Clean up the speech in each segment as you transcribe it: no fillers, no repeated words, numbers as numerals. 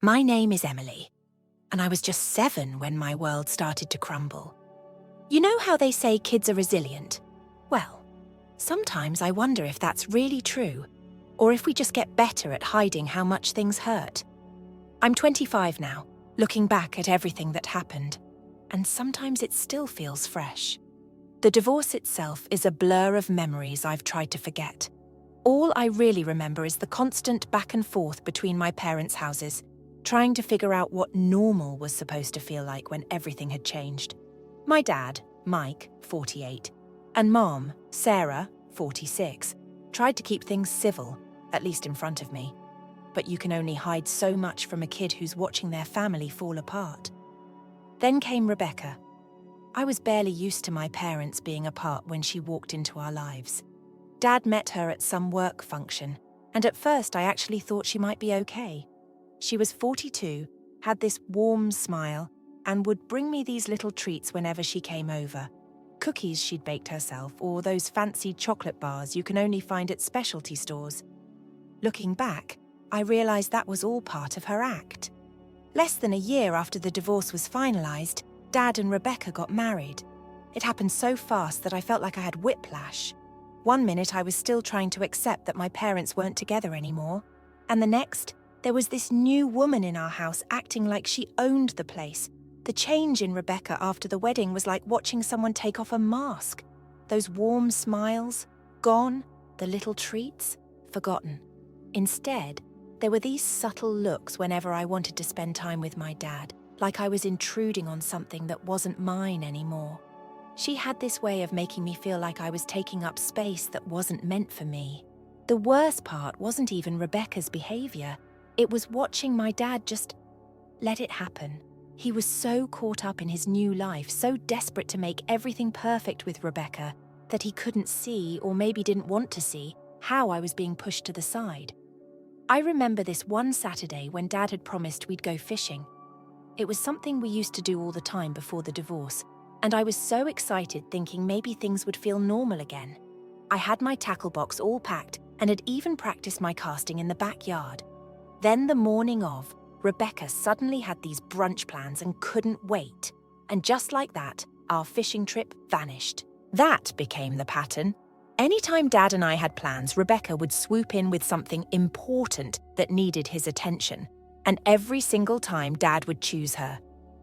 My name is Emily, and I was just 7 when my world started to crumble. You know how they say kids are resilient? Well, sometimes I wonder if that's really true, or if we just get better at hiding how much things hurt. I'm 25 now, looking back at everything that happened, and sometimes it still feels fresh. The divorce itself is a blur of memories I've tried to forget. All I really remember is the constant back and forth between my parents' houses, trying to figure out what normal was supposed to feel like when everything had changed. My dad, Mike, 48, and Mom, Sarah, 46, tried to keep things civil, at least in front of me. But you can only hide so much from a kid who's watching their family fall apart. Then came Rebecca. I was barely used to my parents being apart when she walked into our lives. Dad met her at some work function, and at first I actually thought she might be okay. She was 42, had this warm smile, and would bring me these little treats whenever she came over. Cookies she'd baked herself, or those fancy chocolate bars you can only find at specialty stores. Looking back, I realised that was all part of her act. Less than a year after the divorce was finalised, Dad and Rebecca got married. It happened so fast that I felt like I had whiplash. One minute I was still trying to accept that my parents weren't together anymore, and the next, there was this new woman in our house acting like she owned the place. The change in Rebecca after the wedding was like watching someone take off a mask. Those warm smiles, gone, the little treats, forgotten. Instead, there were these subtle looks whenever I wanted to spend time with my dad, like I was intruding on something that wasn't mine anymore. She had this way of making me feel like I was taking up space that wasn't meant for me. The worst part wasn't even Rebecca's behaviour. It was watching my dad just let it happen. He was so caught up in his new life, so desperate to make everything perfect with Rebecca, that he couldn't see, or maybe didn't want to see, how I was being pushed to the side. I remember this one Saturday when Dad had promised we'd go fishing. It was something we used to do all the time before the divorce, and I was so excited thinking maybe things would feel normal again. I had my tackle box all packed and had even practiced my casting in the backyard. Then the morning of, Rebecca suddenly had these brunch plans and couldn't wait. And just like that, our fishing trip vanished. That became the pattern. Anytime Dad and I had plans, Rebecca would swoop in with something important that needed his attention. And every single time, Dad would choose her.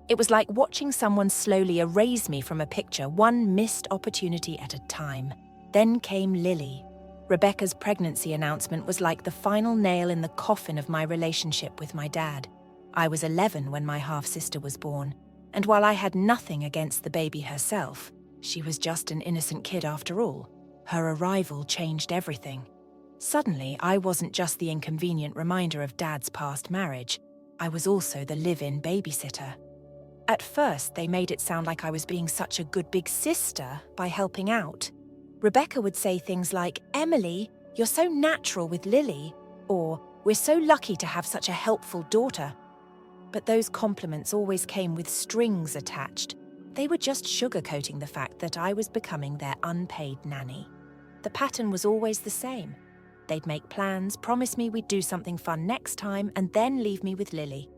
It was like watching someone slowly erase me from a picture, one missed opportunity at a time. Then came Lily. Rebecca's pregnancy announcement was like the final nail in the coffin of my relationship with my dad. I was 11 when my half-sister was born, and while I had nothing against the baby herself, she was just an innocent kid after all. Her arrival changed everything. Suddenly, I wasn't just the inconvenient reminder of Dad's past marriage. I was also the live-in babysitter. At first, they made it sound like I was being such a good big sister by helping out. Rebecca would say things like, "Emily, you're so natural with Lily," or "We're so lucky to have such a helpful daughter." But those compliments always came with strings attached. They were just sugarcoating the fact that I was becoming their unpaid nanny. The pattern was always the same. They'd make plans, promise me we'd do something fun next time, and then leave me with Lily.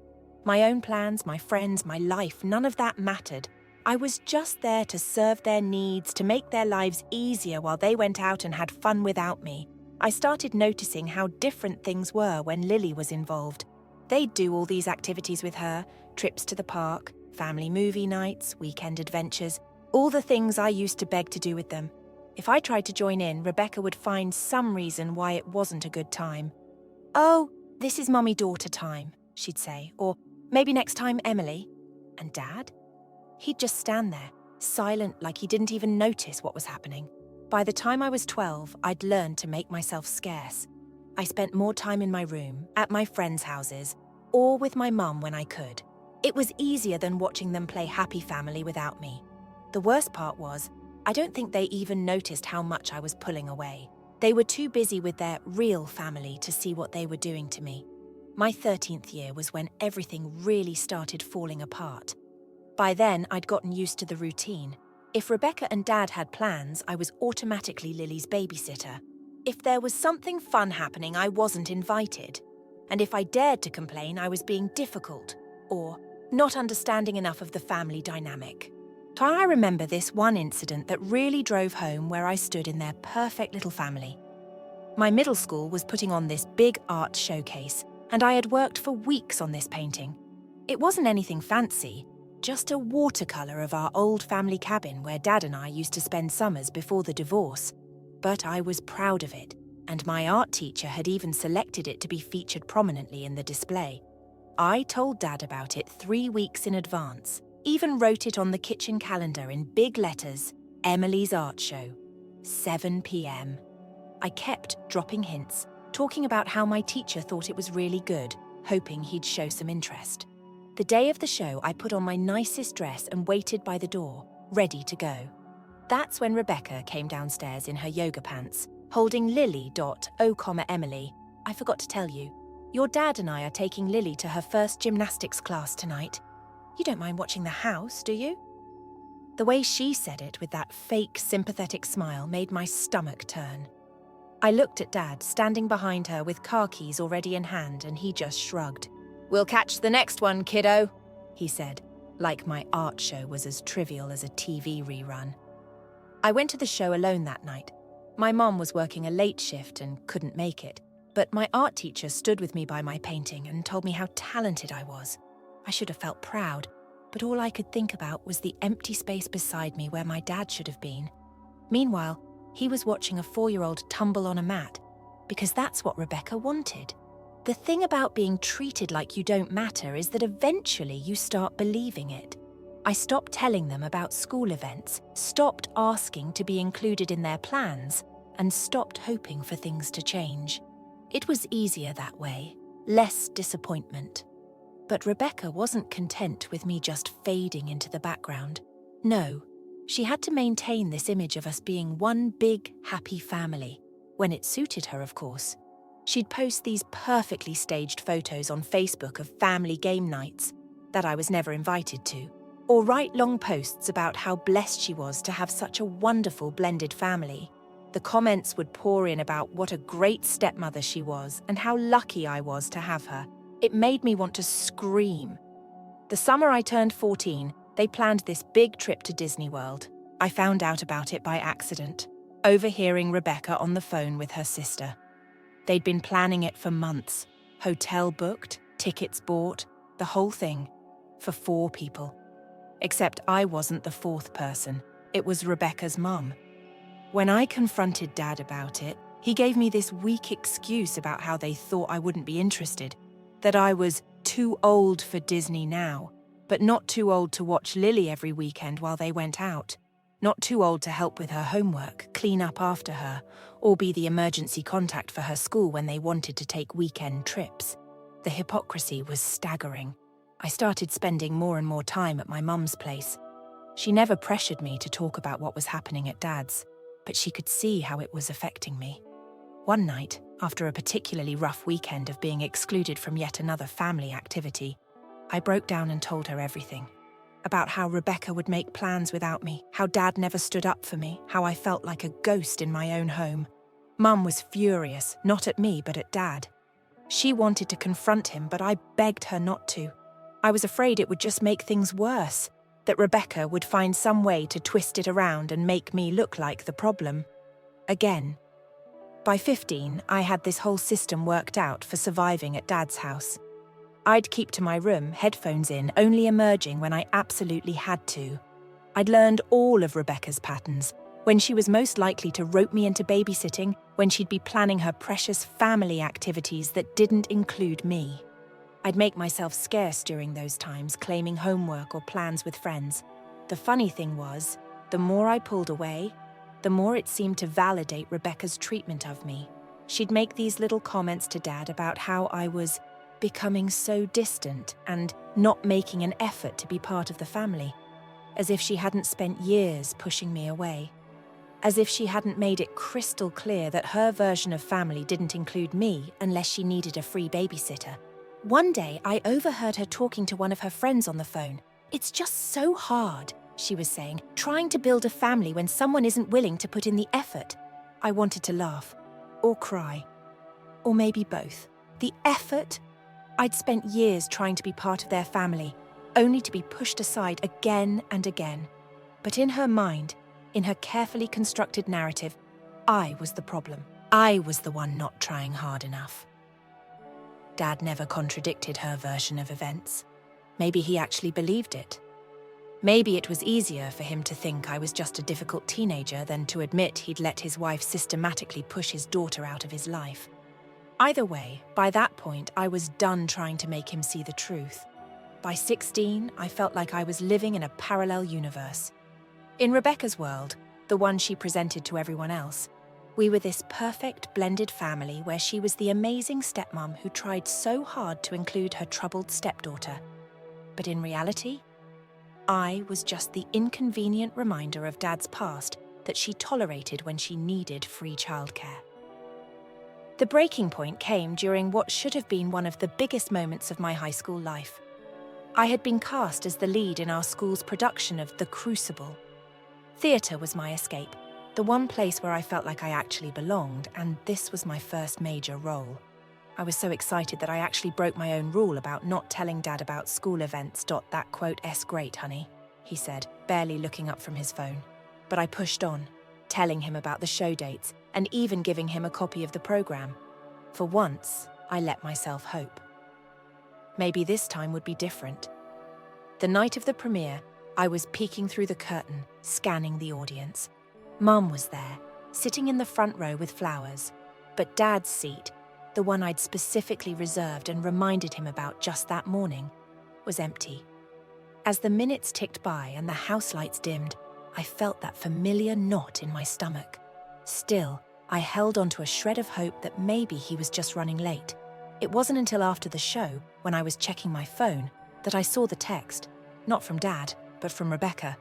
My own plans, my friends, my life, none of that mattered. I was just there to serve their needs, to make their lives easier while they went out and had fun without me. I started noticing how different things were when Lily was involved. They'd do all these activities with her, trips to the park, family movie nights, weekend adventures, all the things I used to beg to do with them. If I tried to join in, Rebecca would find some reason why it wasn't a good time. "Oh, this is mummy-daughter time," she'd say, or "Maybe next time, Emily." And Dad? He'd just stand there, silent like he didn't even notice what was happening. By the time I was 12, I'd learned to make myself scarce. I spent more time in my room, at my friends' houses, or with my mum when I could. It was easier than watching them play happy family without me. The worst part was, I don't think they even noticed how much I was pulling away. They were too busy with their real family to see what they were doing to me. My 13th year was when everything really started falling apart. By then, I'd gotten used to the routine. If Rebecca and Dad had plans, I was automatically Lily's babysitter. If there was something fun happening, I wasn't invited. and if I dared to complain, I was being difficult or not understanding enough of the family dynamic. I remember this one incident that really drove home where I stood in their perfect little family. My middle school was putting on this big art showcase, and I had worked for weeks on this painting. It wasn't anything fancy, just a watercolour of our old family cabin where Dad and I used to spend summers before the divorce. But I was proud of it, and my art teacher had even selected it to be featured prominently in the display. I told Dad about it 3 weeks in advance, even wrote it on the kitchen calendar in big letters, Emily's art show, 7 p.m. I kept dropping hints, talking about how my teacher thought it was really good, hoping he'd show some interest. The day of the show, I put on my nicest dress and waited by the door, ready to go. That's when Rebecca came downstairs in her yoga pants, holding Lily.O, Emily. I forgot to tell you, your dad and I are taking Lily to her first gymnastics class tonight. You don't mind watching the house, do you? The way she said it with that fake sympathetic smile made my stomach turn. I looked at Dad, standing behind her with car keys already in hand, and he just shrugged. "We'll catch the next one, kiddo," he said, like my art show was as trivial as a TV rerun. I went to the show alone that night. My mom was working a late shift and couldn't make it, but my art teacher stood with me by my painting and told me how talented I was. I should have felt proud, but all I could think about was the empty space beside me where my dad should have been. Meanwhile, he was watching a 4-year-old tumble on a mat, because that's what Rebecca wanted. The thing about being treated like you don't matter is that eventually you start believing it. I stopped telling them about school events, stopped asking to be included in their plans, and stopped hoping for things to change. It was easier that way, less disappointment. But Rebecca wasn't content with me just fading into the background. No, she had to maintain this image of us being one big, happy family. When it suited her, of course. She'd post these perfectly staged photos on Facebook of family game nights that I was never invited to, or write long posts about how blessed she was to have such a wonderful blended family. The comments would pour in about what a great stepmother she was and how lucky I was to have her. It made me want to scream. The summer I turned 14, they planned this big trip to Disney World. I found out about it by accident, overhearing Rebecca on the phone with her sister. They'd been planning it for months. Hotel booked, tickets bought, the whole thing. For 4 people. Except I wasn't the 4th person. It was Rebecca's mum. When I confronted Dad about it, he gave me this weak excuse about how they thought I wouldn't be interested. That I was too old for Disney now, but not too old to watch Lily every weekend while they went out. Not too old to help with her homework, clean up after her, or be the emergency contact for her school when they wanted to take weekend trips. The hypocrisy was staggering. I started spending more and more time at my mum's place. She never pressured me to talk about what was happening at Dad's, but she could see how it was affecting me. One night, after a particularly rough weekend of being excluded from yet another family activity, I broke down and told her everything. About how Rebecca would make plans without me, how Dad never stood up for me, how I felt like a ghost in my own home. Mum was furious, not at me but at Dad. She wanted to confront him, but I begged her not to. I was afraid it would just make things worse, that Rebecca would find some way to twist it around and make me look like the problem. Again. By 15, I had this whole system worked out for surviving at Dad's house. I'd keep to my room, headphones in, only emerging when I absolutely had to. I'd learned all of Rebecca's patterns, when she was most likely to rope me into babysitting, when she'd be planning her precious family activities that didn't include me. I'd make myself scarce during those times, claiming homework or plans with friends. The funny thing was, the more I pulled away, the more it seemed to validate Rebecca's treatment of me. She'd make these little comments to Dad about how I was becoming so distant and not making an effort to be part of the family, as if she hadn't spent years pushing me away, as if she hadn't made it crystal clear that her version of family didn't include me unless she needed a free babysitter. One day, I overheard her talking to one of her friends on the phone. "It's just so hard," she was saying, "trying to build a family when someone isn't willing to put in the effort." I wanted to laugh, or cry, or maybe both. The effort. I'd spent years trying to be part of their family, only to be pushed aside again and again. But in her mind, in her carefully constructed narrative, I was the problem. I was the one not trying hard enough. Dad never contradicted her version of events. Maybe he actually believed it. Maybe it was easier for him to think I was just a difficult teenager than to admit he'd let his wife systematically push his daughter out of his life. Either way, by that point, I was done trying to make him see the truth. By 16, I felt like I was living in a parallel universe. In Rebecca's world, the one she presented to everyone else, we were this perfect blended family where she was the amazing stepmom who tried so hard to include her troubled stepdaughter. But in reality, I was just the inconvenient reminder of Dad's past that she tolerated when she needed free childcare. The breaking point came during what should have been one of the biggest moments of my high school life. I had been cast as the lead in our school's production of The Crucible. Theatre was my escape, the one place where I felt like I actually belonged, and this was my first major role. I was so excited that I actually broke my own rule about not telling Dad about school events. That quote "S great, honey," he said, barely looking up from his phone. But I pushed on, telling him about the show dates and even giving him a copy of the programme. For once, I let myself hope. Maybe this time would be different. The night of the premiere, I was peeking through the curtain, scanning the audience. Mum was there, sitting in the front row with flowers, but Dad's seat, the one I'd specifically reserved and reminded him about just that morning, was empty. As the minutes ticked by and the house lights dimmed, I felt that familiar knot in my stomach. Still, I held onto a shred of hope that maybe he was just running late. It wasn't until after the show, when I was checking my phone, that I saw the text, not from Dad, but from Rebecca.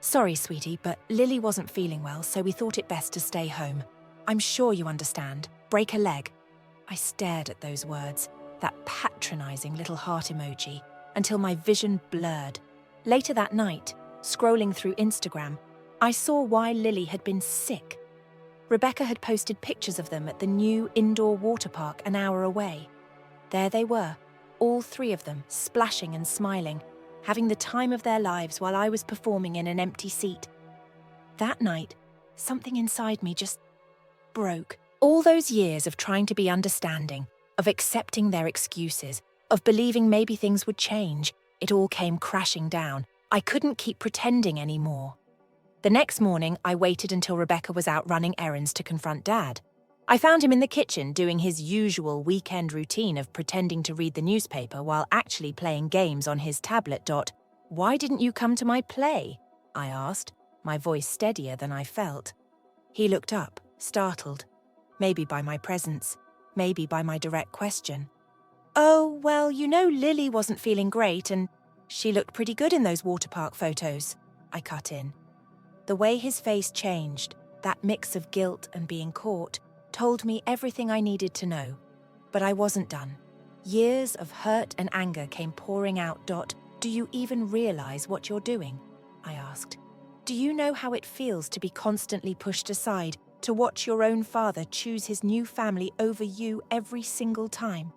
"Sorry, sweetie, but Lily wasn't feeling well, so we thought it best to stay home. I'm sure you understand. Break a leg." I stared at those words, that patronising little heart emoji, until my vision blurred. Later that night, scrolling through Instagram, I saw why Lily had been sick. Rebecca had posted pictures of them at the new indoor water park an hour away. There they were, all three of them, splashing and smiling, having the time of their lives while I was performing in an empty seat. That night, something inside me just broke. All those years of trying to be understanding, of accepting their excuses, of believing maybe things would change, it all came crashing down. I couldn't keep pretending anymore. The next morning, I waited until Rebecca was out running errands to confront Dad. I found him in the kitchen doing his usual weekend routine of pretending to read the newspaper while actually playing games on his tablet. "Why didn't you come to my play?" I asked, my voice steadier than I felt. He looked up, startled. Maybe by my presence, maybe by my direct question. "Oh, well, you know Lily wasn't feeling great and she looked pretty good in those water park photos," I cut in. The way his face changed, that mix of guilt and being caught, told me everything I needed to know. But I wasn't done. Years of hurt and anger came pouring out. "Do you even realize what you're doing?" I asked. "Do you know how it feels to be constantly pushed aside, to watch your own father choose his new family over you every single time?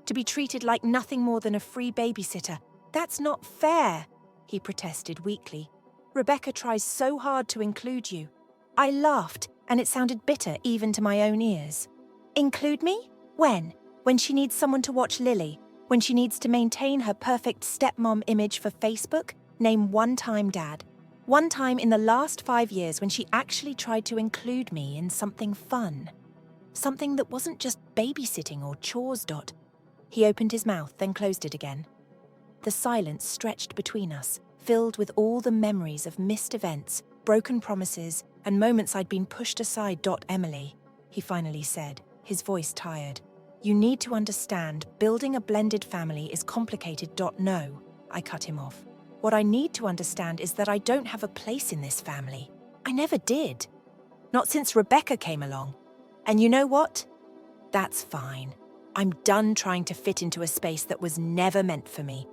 To be treated like nothing more than a free babysitter? That's not fair," he protested weakly. "Rebecca tries so hard to include you." I laughed, and it sounded bitter even to my own ears. "Include me? When? When she needs someone to watch Lily? When she needs to maintain her perfect stepmom image for Facebook? Name one time, Dad. One time in the last 5 years when she actually tried to include me in something fun. Something that wasn't just babysitting or chores. He opened his mouth, then closed it again. The silence stretched between us, filled with all the memories of missed events, broken promises, and moments I'd been pushed aside. "Emily," he finally said, his voice tired. "You need to understand, building a blended family is complicated. No," I cut him off. "What I need to understand is that I don't have a place in this family. I never did. Not since Rebecca came along. And you know what? That's fine. I'm done trying to fit into a space that was never meant for me."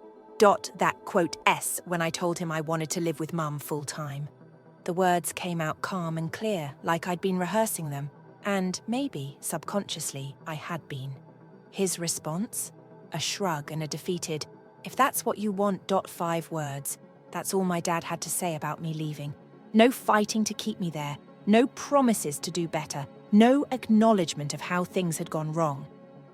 That quote S when I told him I wanted to live with Mum full time. The words came out calm and clear, like I'd been rehearsing them, and maybe, subconsciously, I had been. His response? A shrug and a defeated, "If that's what you want, 5 words. That's all my dad had to say about me leaving. No fighting to keep me there, no promises to do better, no acknowledgement of how things had gone wrong.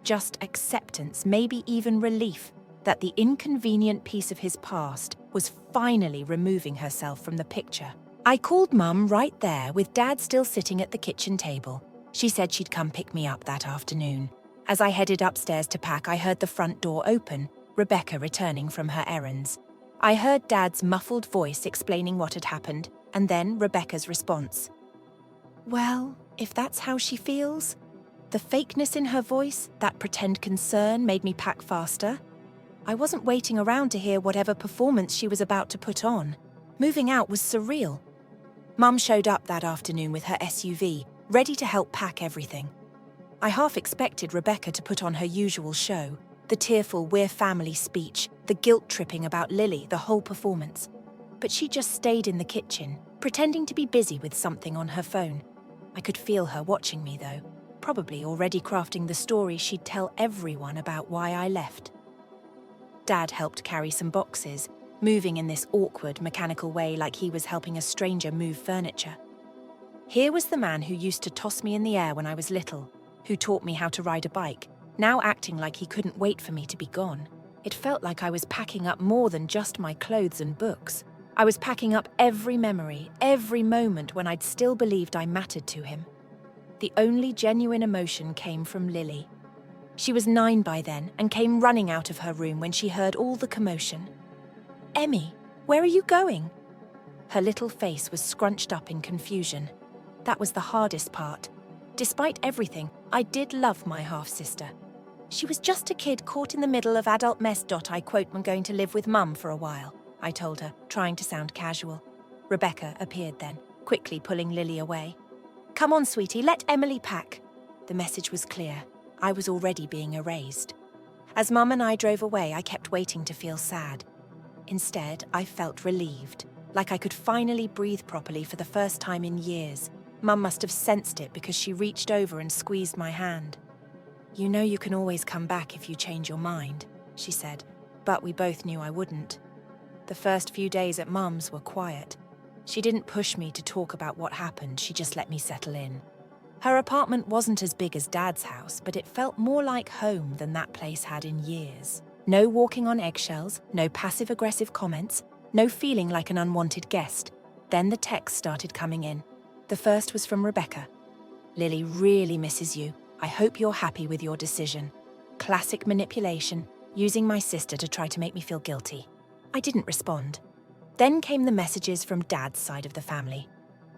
Just acceptance, maybe even relief, that the inconvenient piece of his past was finally removing herself from the picture." I called Mum right there, with Dad still sitting at the kitchen table. She said she'd come pick me up that afternoon. As I headed upstairs to pack, I heard the front door open, Rebecca returning from her errands. I heard Dad's muffled voice explaining what had happened, and then Rebecca's response. "Well, if that's how she feels." The fakeness in her voice, that pretend concern, made me pack faster. I wasn't waiting around to hear whatever performance she was about to put on. Moving out was surreal. Mum showed up that afternoon with her SUV, ready to help pack everything. I half expected Rebecca to put on her usual show, the tearful "we're family" speech, the guilt-tripping about Lily, the whole performance. But she just stayed in the kitchen, pretending to be busy with something on her phone. I could feel her watching me, though, probably already crafting the story she'd tell everyone about why I left. Dad helped carry some boxes, moving in this awkward, mechanical way like he was helping a stranger move furniture. Here was the man who used to toss me in the air when I was little, who taught me how to ride a bike, now acting like he couldn't wait for me to be gone. It felt like I was packing up more than just my clothes and books. I was packing up every memory, every moment when I'd still believed I mattered to him. The only genuine emotion came from Lily. She was 9 by then and came running out of her room when she heard all the commotion. "Emmy, where are you going?" Her little face was scrunched up in confusion. That was the hardest part. Despite everything, I did love my half-sister. "She was just a kid caught in the middle of adult mess. I quote, "I'm going to live with Mum for a while," I told her, trying to sound casual. Rebecca appeared then, quickly pulling Lily away. "Come on, sweetie, let Emily pack." The message was clear. I was already being erased. As Mum and I drove away, I kept waiting to feel sad. Instead, I felt relieved, like I could finally breathe properly for the first time in years. Mum must have sensed it because she reached over and squeezed my hand. "You know you can always come back if you change your mind," she said, but we both knew I wouldn't. The first few days at Mum's were quiet. She didn't push me to talk about what happened, she just let me settle in. Her apartment wasn't as big as Dad's house, but it felt more like home than that place had in years. No walking on eggshells, no passive-aggressive comments, no feeling like an unwanted guest. Then the texts started coming in. The first was from Rebecca. "Lily really misses you. I hope you're happy with your decision." Classic manipulation, using my sister to try to make me feel guilty. I didn't respond. Then came the messages from Dad's side of the family.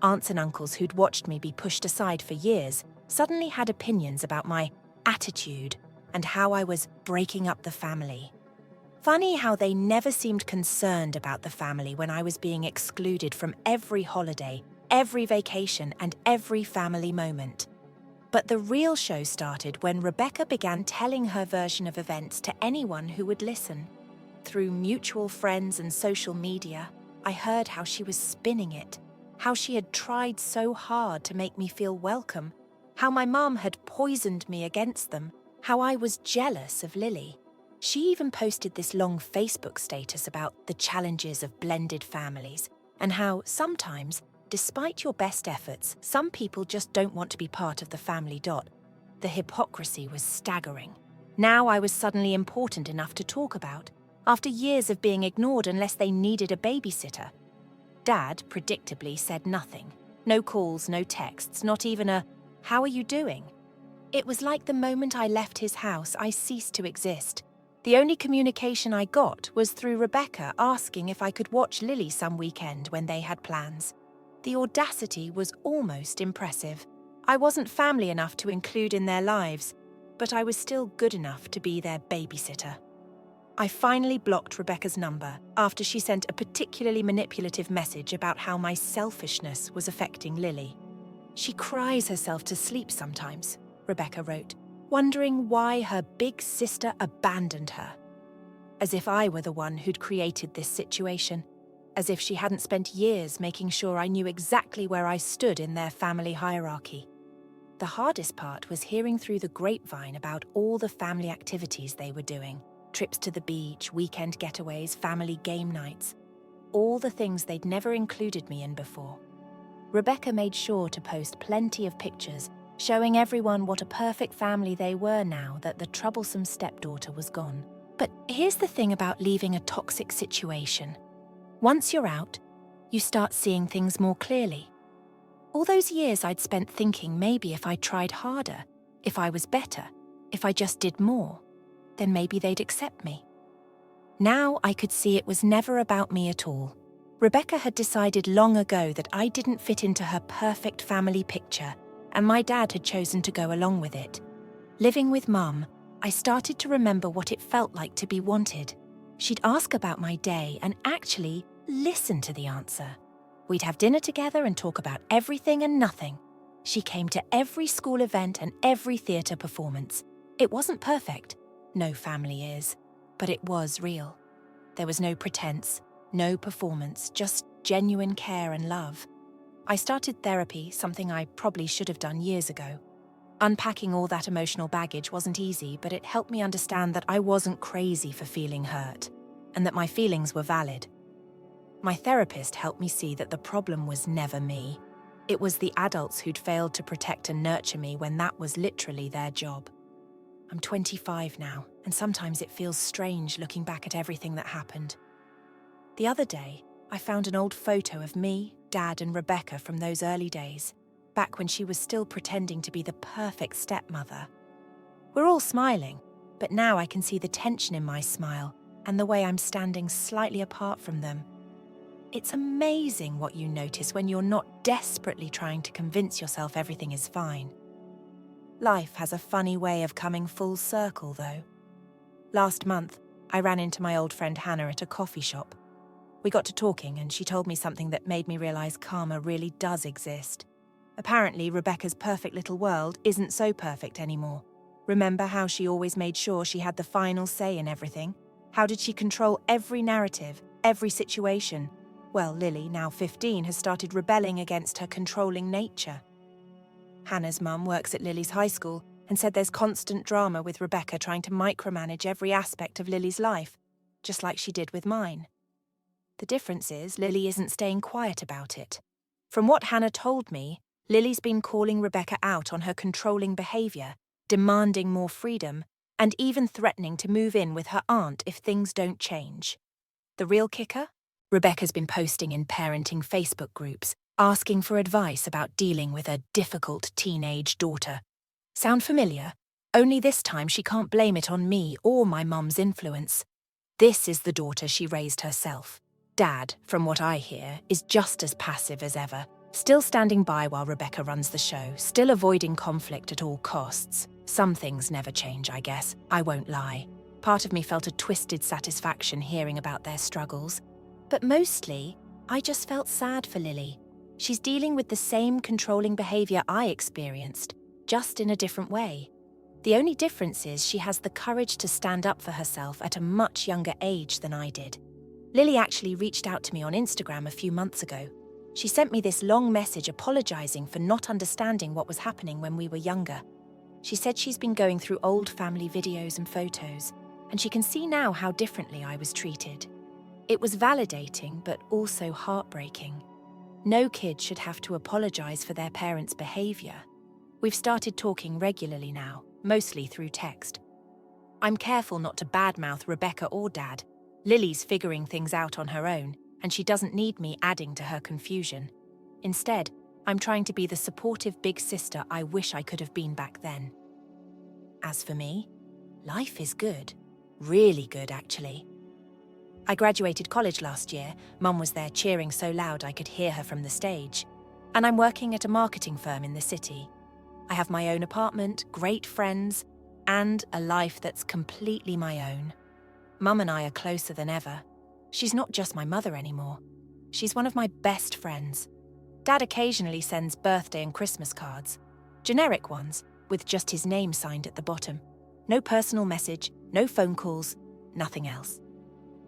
Aunts and uncles who'd watched me be pushed aside for years suddenly had opinions about my attitude and how I was breaking up the family. Funny how they never seemed concerned about the family when I was being excluded from every holiday, every vacation, and every family moment. But the real show started when Rebecca began telling her version of events to anyone who would listen. Through mutual friends and social media, I heard how she was spinning it, how she had tried so hard to make me feel welcome, how my mum had poisoned me against them, how I was jealous of Lily. She even posted this long Facebook status about the challenges of blended families and how sometimes, despite your best efforts, some people just don't want to be part of the family. The hypocrisy was staggering. Now I was suddenly important enough to talk about, after years of being ignored unless they needed a babysitter. Dad, predictably, said nothing. No calls, no texts, not even a, "How are you doing?" It was like the moment I left his house, I ceased to exist. The only communication I got was through Rebecca asking if I could watch Lily some weekend when they had plans. The audacity was almost impressive. I wasn't family enough to include in their lives, but I was still good enough to be their babysitter. I finally blocked Rebecca's number after she sent a particularly manipulative message about how my selfishness was affecting Lily. "She cries herself to sleep sometimes," Rebecca wrote, wondering why her big sister abandoned her. As if I were the one who'd created this situation. As if she hadn't spent years making sure I knew exactly where I stood in their family hierarchy. The hardest part was hearing through the grapevine about all the family activities they were doing. Trips to the beach, weekend getaways, family game nights. All the things they'd never included me in before. Rebecca made sure to post plenty of pictures, showing everyone what a perfect family they were now that the troublesome stepdaughter was gone. But here's the thing about leaving a toxic situation. Once you're out, you start seeing things more clearly. All those years I'd spent thinking maybe if I tried harder, if I was better, if I just did more, then maybe they'd accept me. Now I could see it was never about me at all. Rebecca had decided long ago that I didn't fit into her perfect family picture, and my dad had chosen to go along with it. Living with Mum, I started to remember what it felt like to be wanted. She'd ask about my day and actually listen to the answer. We'd have dinner together and talk about everything and nothing. She came to every school event and every theatre performance. It wasn't perfect. No family is. But it was real. There was no pretense, no performance, just genuine care and love. I started therapy, something I probably should have done years ago. Unpacking all that emotional baggage wasn't easy, but it helped me understand that I wasn't crazy for feeling hurt, and that my feelings were valid. My therapist helped me see that the problem was never me. It was the adults who'd failed to protect and nurture me when that was literally their job. I'm 25 now, and sometimes it feels strange looking back at everything that happened. The other day, I found an old photo of me, Dad, and Rebecca from those early days, back when she was still pretending to be the perfect stepmother. We're all smiling, but now I can see the tension in my smile and the way I'm standing slightly apart from them. It's amazing what you notice when you're not desperately trying to convince yourself everything is fine. Life has a funny way of coming full circle, though. Last month, I ran into my old friend Hannah at a coffee shop. We got to talking and she told me something that made me realise karma really does exist. Apparently, Rebecca's perfect little world isn't so perfect anymore. Remember how she always made sure she had the final say in everything? How did she control every narrative, every situation? Well, Lily, now 15, has started rebelling against her controlling nature. Hannah's mum works at Lily's high school and said there's constant drama with Rebecca trying to micromanage every aspect of Lily's life, just like she did with mine. The difference is Lily isn't staying quiet about it. From what Hannah told me, Lily's been calling Rebecca out on her controlling behaviour, demanding more freedom, and even threatening to move in with her aunt if things don't change. The real kicker? Rebecca's been posting in parenting Facebook groups, asking for advice about dealing with a difficult teenage daughter. Sound familiar? Only this time she can't blame it on me or my mum's influence. This is the daughter she raised herself. Dad, from what I hear, is just as passive as ever, still standing by while Rebecca runs the show, still avoiding conflict at all costs. Some things never change, I guess. I won't lie. Part of me felt a twisted satisfaction hearing about their struggles. But mostly, I just felt sad for Lily. She's dealing with the same controlling behaviour I experienced, just in a different way. The only difference is she has the courage to stand up for herself at a much younger age than I did. Lily actually reached out to me on Instagram a few months ago. She sent me this long message apologising for not understanding what was happening when we were younger. She said she's been going through old family videos and photos, and she can see now how differently I was treated. It was validating, but also heartbreaking. No kid should have to apologise for their parents' behaviour. We've started talking regularly now, mostly through text. I'm careful not to badmouth Rebecca or Dad. Lily's figuring things out on her own, and she doesn't need me adding to her confusion. Instead, I'm trying to be the supportive big sister I wish I could have been back then. As for me, life is good. Really good, actually. I graduated college last year. Mum was there cheering so loud I could hear her from the stage. And I'm working at a marketing firm in the city. I have my own apartment, great friends, and a life that's completely my own. Mum and I are closer than ever. She's not just my mother anymore. She's one of my best friends. Dad occasionally sends birthday and Christmas cards. Generic ones, with just his name signed at the bottom. No personal message, no phone calls, nothing else.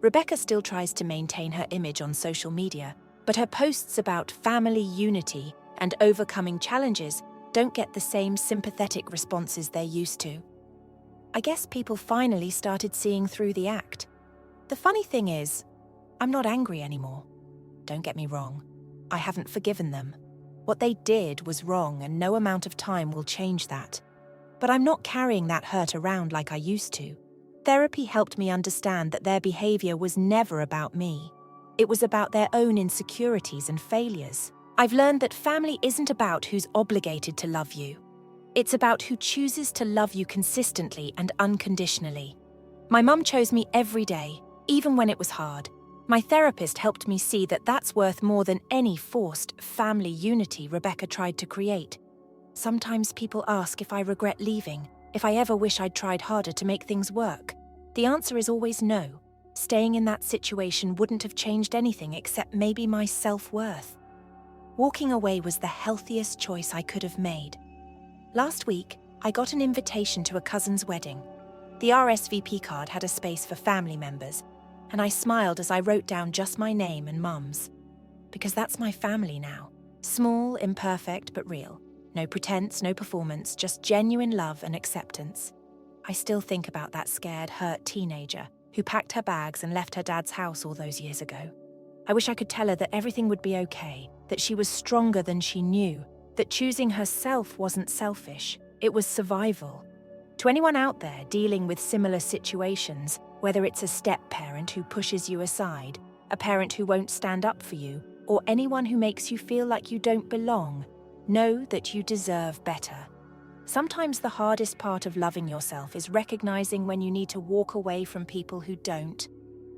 Rebecca still tries to maintain her image on social media, but her posts about family unity and overcoming challenges don't get the same sympathetic responses they're used to. I guess people finally started seeing through the act. The funny thing is, I'm not angry anymore. Don't get me wrong. I haven't forgiven them. What they did was wrong, and no amount of time will change that. But I'm not carrying that hurt around like I used to. Therapy helped me understand that their behavior was never about me. It was about their own insecurities and failures. I've learned that family isn't about who's obligated to love you. It's about who chooses to love you consistently and unconditionally. My mum chose me every day, even when it was hard. My therapist helped me see that that's worth more than any forced family unity Rebecca tried to create. Sometimes people ask if I regret leaving, if I ever wish I'd tried harder to make things work. The answer is always no. Staying in that situation wouldn't have changed anything except maybe my self-worth. Walking away was the healthiest choice I could have made. Last week, I got an invitation to a cousin's wedding. The RSVP card had a space for family members, and I smiled as I wrote down just my name and Mum's. Because that's my family now. Small, imperfect, but real. No pretense, no performance, just genuine love and acceptance. I still think about that scared, hurt teenager who packed her bags and left her dad's house all those years ago. I wish I could tell her that everything would be okay, that she was stronger than she knew, that choosing herself wasn't selfish, it was survival. To anyone out there dealing with similar situations, whether it's a step-parent who pushes you aside, a parent who won't stand up for you, or anyone who makes you feel like you don't belong, know that you deserve better. Sometimes the hardest part of loving yourself is recognizing when you need to walk away from people who don't.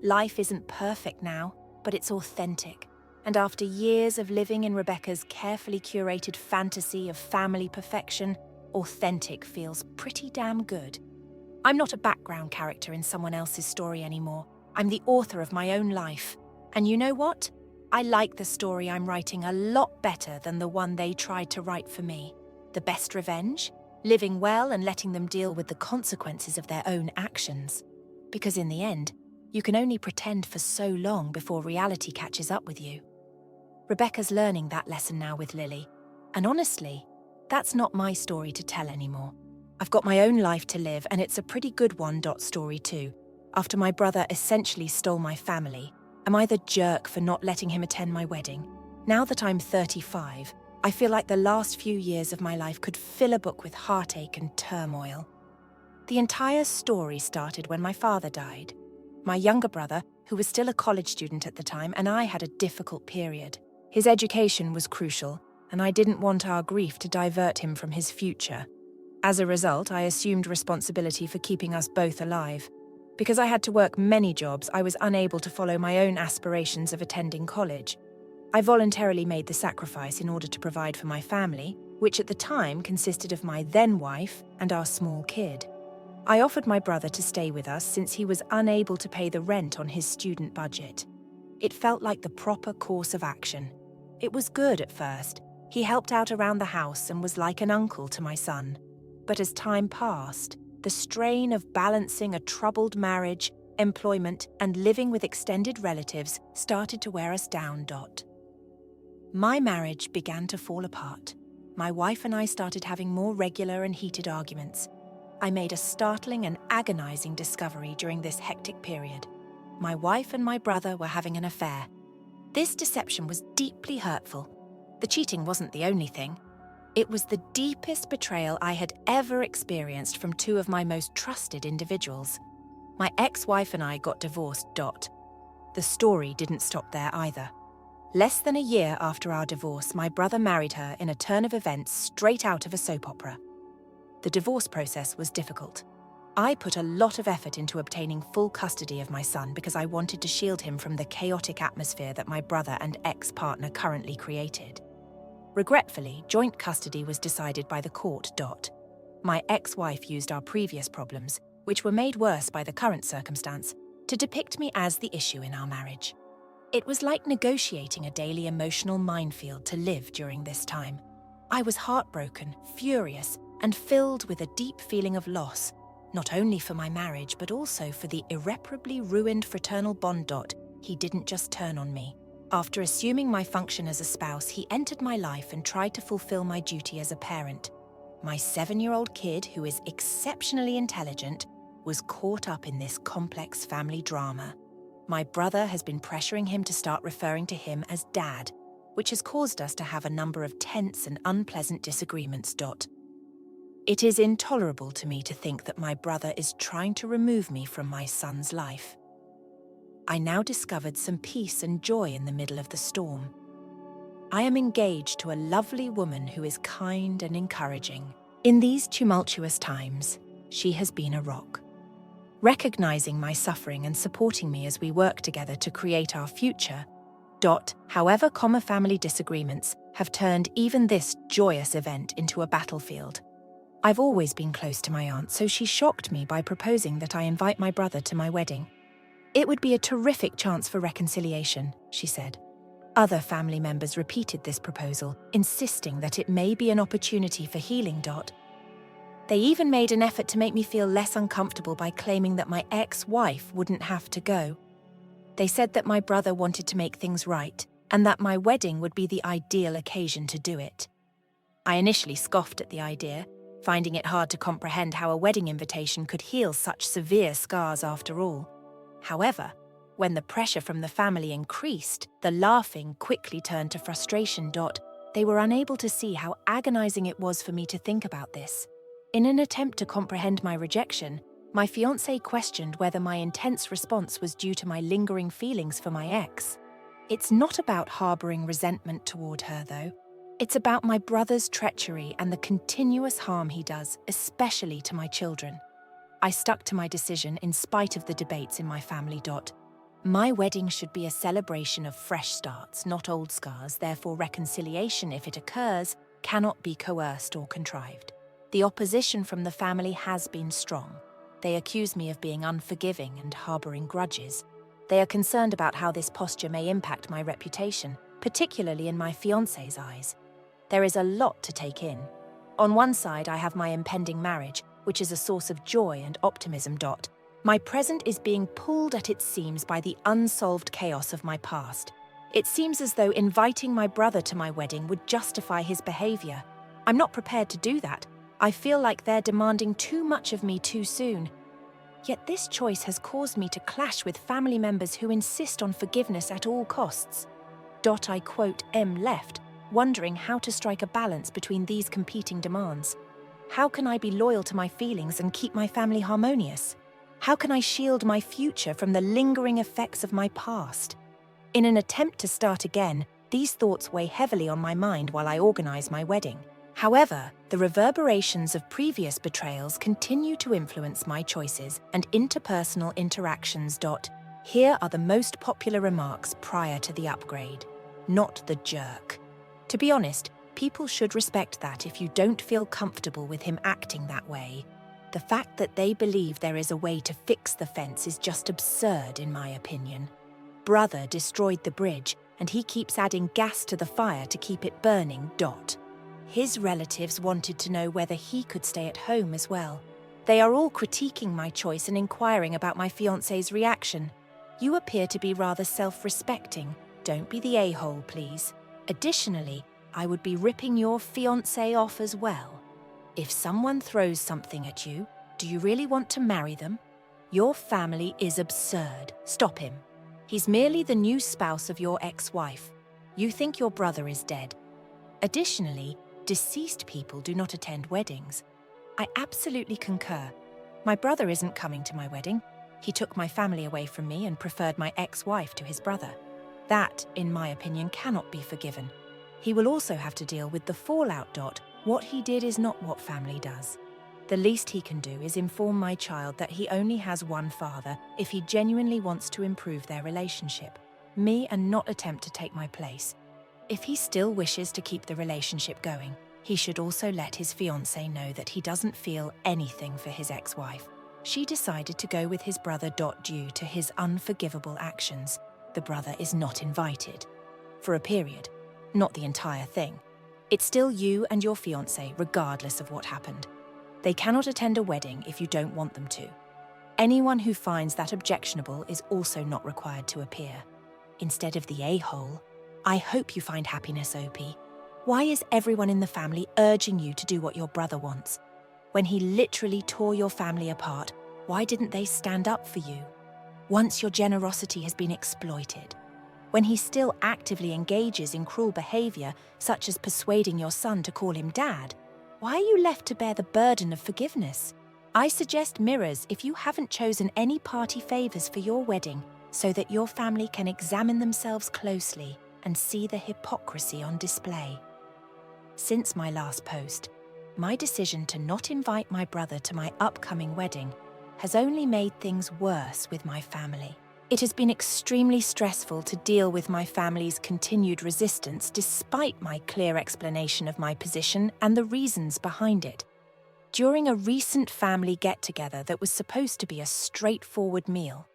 Life isn't perfect now, but it's authentic. And after years of living in Rebecca's carefully curated fantasy of family perfection, authentic feels pretty damn good. I'm not a background character in someone else's story anymore. I'm the author of my own life. And you know what? I like the story I'm writing a lot better than the one they tried to write for me. The best revenge? Living well and letting them deal with the consequences of their own actions. Because in the end, you can only pretend for so long before reality catches up with you. Rebecca's learning that lesson now with Lily. And honestly, that's not my story to tell anymore. I've got my own life to live, and it's a pretty good one. Story too. After my brother essentially stole my family, am I the jerk for not letting him attend my wedding? Now that I'm 35, I feel like the last few years of my life could fill a book with heartache and turmoil. The entire story started when my father died. My younger brother, who was still a college student at the time, and I had a difficult period. His education was crucial, and I didn't want our grief to divert him from his future. As a result, I assumed responsibility for keeping us both alive. Because I had to work many jobs, I was unable to follow my own aspirations of attending college. I voluntarily made the sacrifice in order to provide for my family, which at the time consisted of my then-wife and our small kid. I offered my brother to stay with us since he was unable to pay the rent on his student budget. It felt like the proper course of action. It was good at first. He helped out around the house and was like an uncle to my son. But as time passed, the strain of balancing a troubled marriage, employment, and living with extended relatives started to wear us down. My marriage began to fall apart. My wife and I started having more regular and heated arguments. I made a startling and agonizing discovery during this hectic period. My wife and my brother were having an affair. This deception was deeply hurtful. The cheating wasn't the only thing. It was the deepest betrayal I had ever experienced from two of my most trusted individuals. My ex-wife and I got divorced. The story didn't stop there either. Less than a year after our divorce, my brother married her in a turn of events straight out of a soap opera. The divorce process was difficult. I put a lot of effort into obtaining full custody of my son because I wanted to shield him from the chaotic atmosphere that my brother and ex-partner currently created. Regretfully, joint custody was decided by the court. My ex-wife used our previous problems, which were made worse by the current circumstance, to depict me as the issue in our marriage. It was like negotiating a daily emotional minefield to live during this time. I was heartbroken, furious, and filled with a deep feeling of loss, not only for my marriage, but also for the irreparably ruined fraternal bond. He didn't just turn on me. After assuming my function as a spouse, he entered my life and tried to fulfill my duty as a parent. My 7-year-old kid, who is exceptionally intelligent, was caught up in this complex family drama. My brother has been pressuring him to start referring to him as Dad, which has caused us to have a number of tense and unpleasant disagreements. It is intolerable to me to think that my brother is trying to remove me from my son's life. I now discovered some peace and joy in the middle of the storm. I am engaged to a lovely woman who is kind and encouraging. In these tumultuous times, she has been a rock, recognizing my suffering and supporting me as we work together to create our future. However, family disagreements have turned even this joyous event into a battlefield. I've always been close to my aunt, so she shocked me by proposing that I invite my brother to my wedding. It would be a terrific chance for reconciliation, she said. Other family members repeated this proposal, insisting that it may be an opportunity for healing. They even made an effort to make me feel less uncomfortable by claiming that my ex-wife wouldn't have to go. They said that my brother wanted to make things right, and that my wedding would be the ideal occasion to do it. I initially scoffed at the idea, finding it hard to comprehend how a wedding invitation could heal such severe scars after all. However, when the pressure from the family increased, the laughing quickly turned to frustration. They were unable to see how agonizing it was for me to think about this. In an attempt to comprehend my rejection, my fiancé questioned whether my intense response was due to my lingering feelings for my ex. It's not about harboring resentment toward her, though. It's about my brother's treachery and the continuous harm he does, especially to my children. I stuck to my decision in spite of the debates in my family. My wedding should be a celebration of fresh starts, not old scars. Therefore, reconciliation, if it occurs, cannot be coerced or contrived. The opposition from the family has been strong. They accuse me of being unforgiving and harboring grudges. They are concerned about how this posture may impact my reputation, particularly in my fiancé's eyes. There is a lot to take in. On one side, I have my impending marriage, which is a source of joy and optimism. My present is being pulled at its seams by the unsolved chaos of my past. It seems as though inviting my brother to my wedding would justify his behavior. I'm not prepared to do that. I feel like they're demanding too much of me too soon. Yet this choice has caused me to clash with family members who insist on forgiveness at all costs. I quote left, wondering how to strike a balance between these competing demands. How can I be loyal to my feelings and keep my family harmonious? How can I shield my future from the lingering effects of my past? In an attempt to start again, these thoughts weigh heavily on my mind while I organize my wedding. However, the reverberations of previous betrayals continue to influence my choices and interpersonal interactions. Here are the most popular remarks prior to the upgrade. Not the jerk. To be honest, people should respect that if you don't feel comfortable with him acting that way. The fact that they believe there is a way to fix the fence is just absurd, in my opinion. Brother destroyed the bridge, and he keeps adding gas to the fire to keep it burning. His relatives wanted to know whether he could stay at home as well. They are all critiquing my choice and inquiring about my fiancé's reaction. You appear to be rather self-respecting. Don't be the a-hole, please. Additionally, I would be ripping your fiancé off as well. If someone throws something at you, do you really want to marry them? Your family is absurd. Stop him. He's merely the new spouse of your ex-wife. You think your brother is dead. Additionally, deceased people do not attend weddings. I absolutely concur. My brother isn't coming to my wedding. He took my family away from me and preferred my ex-wife to his brother. That, in my opinion, cannot be forgiven. He will also have to deal with the fallout. What he did is not what family does. The least he can do is inform my child that he only has one father if he genuinely wants to improve their relationship. Me, and not attempt to take my place. If he still wishes to keep the relationship going, he should also let his fiancée know that he doesn't feel anything for his ex-wife. She decided to go with his brother. Due to his unforgivable actions, the brother is not invited. For a period, not the entire thing. It's still you and your fiancé, regardless of what happened. They cannot attend a wedding if you don't want them to. Anyone who finds that objectionable is also not required to appear. instead of the a-hole. I hope you find happiness, Opie. Why is everyone in the family urging you to do what your brother wants? When he literally tore your family apart, why didn't they stand up for you? Once your generosity has been exploited. When he still actively engages in cruel behavior, such as persuading your son to call him dad, why are you left to bear the burden of forgiveness? I suggest mirrors if you haven't chosen any party favors for your wedding, so that your family can examine themselves closely and see the hypocrisy on display. Since my last post, my decision to not invite my brother to my upcoming wedding has only made things worse with my family. It has been extremely stressful to deal with my family's continued resistance despite my clear explanation of my position and the reasons behind it. During a recent family get-together that was supposed to be a straightforward meal,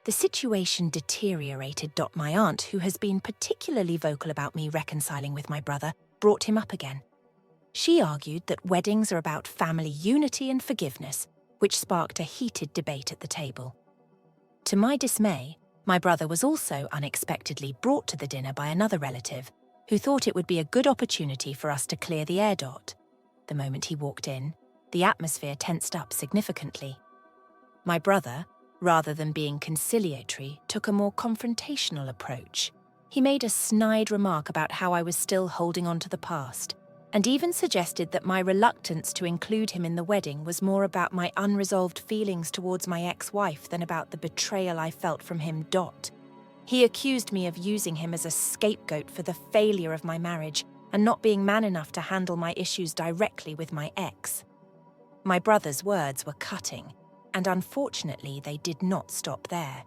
the situation deteriorated. My aunt, who has been particularly vocal about me reconciling with my brother, brought him up again. She argued that weddings are about family unity and forgiveness, which sparked a heated debate at the table. To my dismay, my brother was also unexpectedly brought to the dinner by another relative, who thought it would be a good opportunity for us to clear the air. The moment he walked in, the atmosphere tensed up significantly. My brother, rather than being conciliatory, took a more confrontational approach. He made a snide remark about how I was still holding on to the past, and even suggested that my reluctance to include him in the wedding was more about my unresolved feelings towards my ex-wife than about the betrayal I felt from him. He accused me of using him as a scapegoat for the failure of my marriage and not being man enough to handle my issues directly with my ex. My brother's words were cutting, and unfortunately they did not stop there.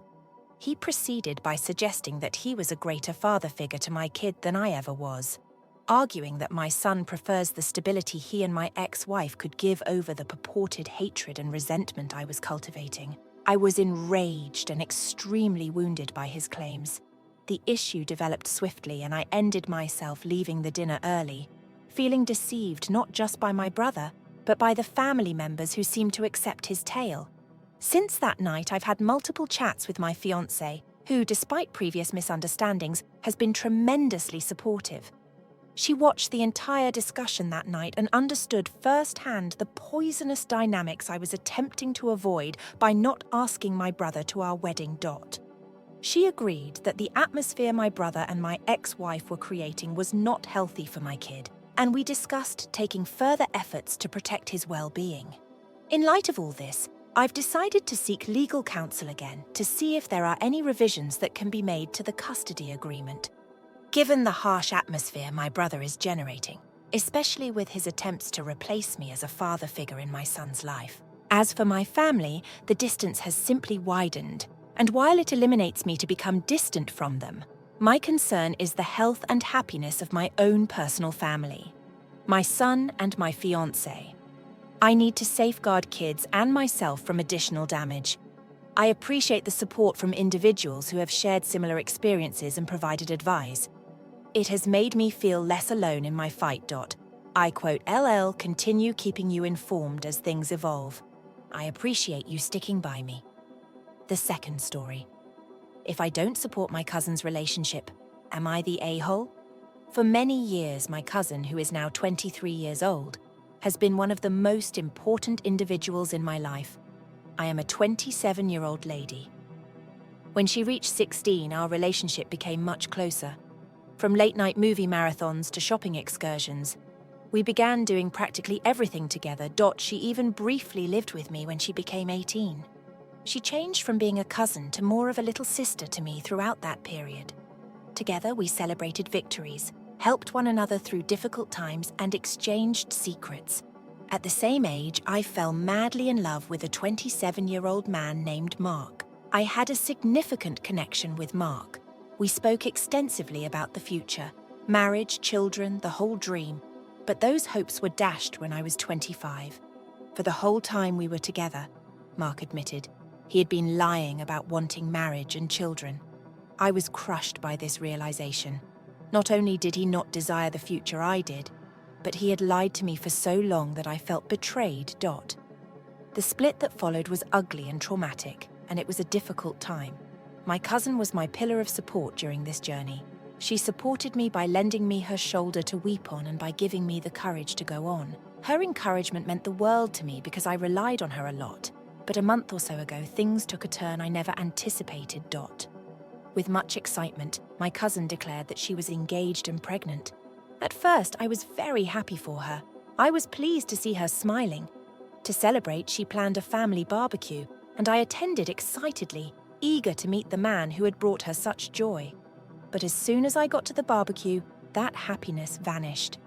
He proceeded by suggesting that he was a greater father figure to my kid than I ever was, arguing that my son prefers the stability he and my ex-wife could give over the purported hatred and resentment I was cultivating. I was enraged and extremely wounded by his claims. The issue developed swiftly, and I ended myself leaving the dinner early, feeling deceived not just by my brother, but by the family members who seemed to accept his tale. Since that night, I've had multiple chats with my fiancé, who, despite previous misunderstandings, has been tremendously supportive. She watched the entire discussion that night and understood firsthand the poisonous dynamics I was attempting to avoid by not asking my brother to our wedding. She agreed that the atmosphere my brother and my ex-wife were creating was not healthy for my kid, and we discussed taking further efforts to protect his well-being. In light of all this, I've decided to seek legal counsel again to see if there are any revisions that can be made to the custody agreement. Given the harsh atmosphere my brother is generating, especially with his attempts to replace me as a father figure in my son's life. As for my family, the distance has simply widened, and while it eliminates me to become distant from them, my concern is the health and happiness of my own personal family, my son and my fiancé. I need to safeguard kids and myself from additional damage. I appreciate the support from individuals who have shared similar experiences and provided advice. It has made me feel less alone in my fight. I quote LL, continue keeping you informed as things evolve. I appreciate you sticking by me. The second story. If I don't support my cousin's relationship, am I the a-hole? For many years, my cousin, who is now 23 years old, has been one of the most important individuals in my life. I am a 27-year-old lady. When she reached 16, our relationship became much closer. From late-night movie marathons to shopping excursions, we began doing practically everything together. She even briefly lived with me when she became 18. She changed from being a cousin to more of a little sister to me throughout that period. Together, we celebrated victories, helped one another through difficult times, and exchanged secrets. At the same age, I fell madly in love with a 27-year-old man named Mark. I had a significant connection with Mark. We spoke extensively about the future, marriage, children, the whole dream. But those hopes were dashed when I was 25. For the whole time we were together, Mark admitted, he had been lying about wanting marriage and children. I was crushed by this realization. Not only did he not desire the future I did, but he had lied to me for so long that I felt betrayed. The split that followed was ugly and traumatic, and it was a difficult time. My cousin was my pillar of support during this journey. She supported me by lending me her shoulder to weep on and by giving me the courage to go on. Her encouragement meant the world to me because I relied on her a lot. But a month or so ago, things took a turn I never anticipated. With much excitement, my cousin declared that she was engaged and pregnant. At first, I was very happy for her. I was pleased to see her smiling. To celebrate, she planned a family barbecue, and I attended excitedly, eager to meet the man who had brought her such joy. But as soon as I got to the barbecue, that happiness vanished.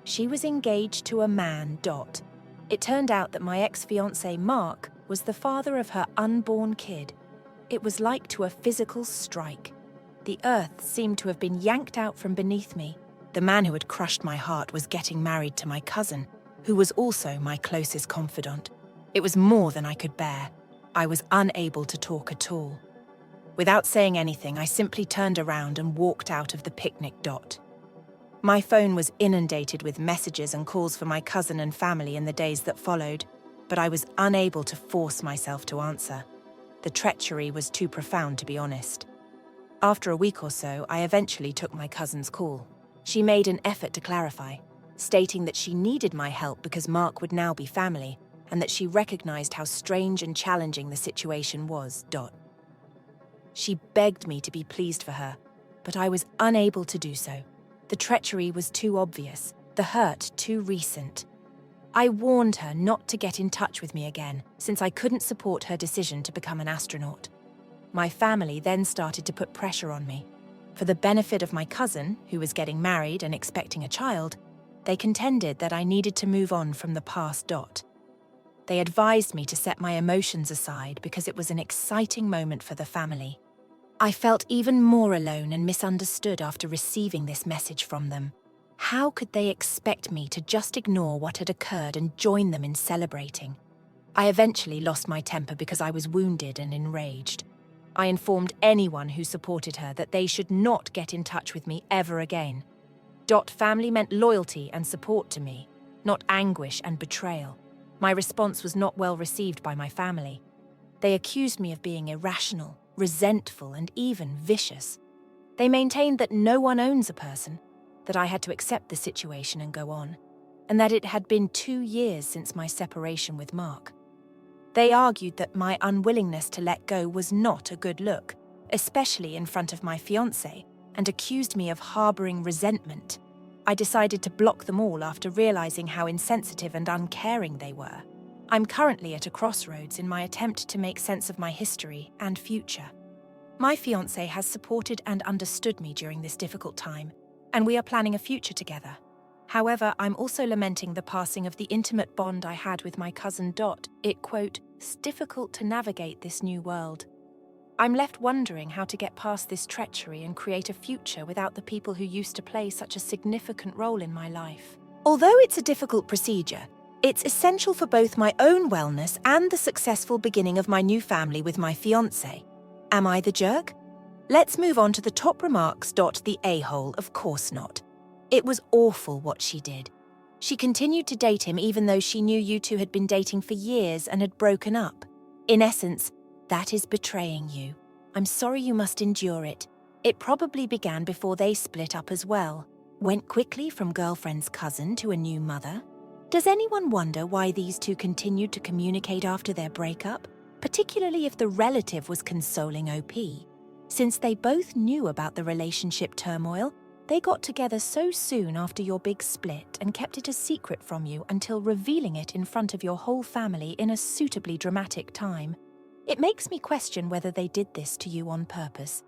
She was engaged to a man. It turned out that my ex-fiancé, Mark, was the father of her unborn kid. It was like to a physical strike. The earth seemed to have been yanked out from beneath me. The man who had crushed my heart was getting married to my cousin, who was also my closest confidant. It was more than I could bear. I was unable to talk at all. Without saying anything, I simply turned around and walked out of the picnic. My phone was inundated with messages and calls for my cousin and family in the days that followed, but I was unable to force myself to answer. The treachery was too profound, to be honest. After a week or so, I eventually took my cousin's call. She made an effort to clarify, stating that she needed my help because Mark would now be family, and that she recognized how strange and challenging the situation was. She begged me to be pleased for her, but I was unable to do so. The treachery was too obvious, the hurt too recent. I warned her not to get in touch with me again, since I couldn't support her decision to become an astronaut. My family then started to put pressure on me. For the benefit of my cousin, who was getting married and expecting a child, they contended that I needed to move on from the past. They advised me to set my emotions aside because it was an exciting moment for the family. I felt even more alone and misunderstood after receiving this message from them. How could they expect me to just ignore what had occurred and join them in celebrating? I eventually lost my temper because I was wounded and enraged. I informed anyone who supported her that they should not get in touch with me ever again. Family meant loyalty and support to me, not anguish and betrayal. My response was not well received by my family. They accused me of being irrational, resentful, and even vicious. They maintained that no one owns a person, that I had to accept the situation and go on, and that it had been 2 years since my separation with Mark. They argued that my unwillingness to let go was not a good look, especially in front of my fiancé, and accused me of harboring resentment. I decided to block them all after realizing how insensitive and uncaring they were. I'm currently at a crossroads in my attempt to make sense of my history and future. My fiancé has supported and understood me during this difficult time, and we are planning a future together. However, I'm also lamenting the passing of the intimate bond I had with my cousin. It, quote, "'s difficult to navigate this new world. I'm left wondering how to get past this treachery and create a future without the people who used to play such a significant role in my life. Although it's a difficult procedure, it's essential for both my own wellness and the successful beginning of my new family with my fiancé. Am I the jerk? Let's move on to the top remarks. The a-hole, of course not. It was awful what she did. She continued to date him even though she knew you two had been dating for years and had broken up. In essence, that is betraying you. I'm sorry you must endure it. It probably began before they split up as well. Went quickly from girlfriend's cousin to a new mother. Does anyone wonder why these two continued to communicate after their breakup, particularly if the relative was consoling OP? Since they both knew about the relationship turmoil, they got together so soon after your big split and kept it a secret from you until revealing it in front of your whole family in a suitably dramatic time. It makes me question whether they did this to you on purpose.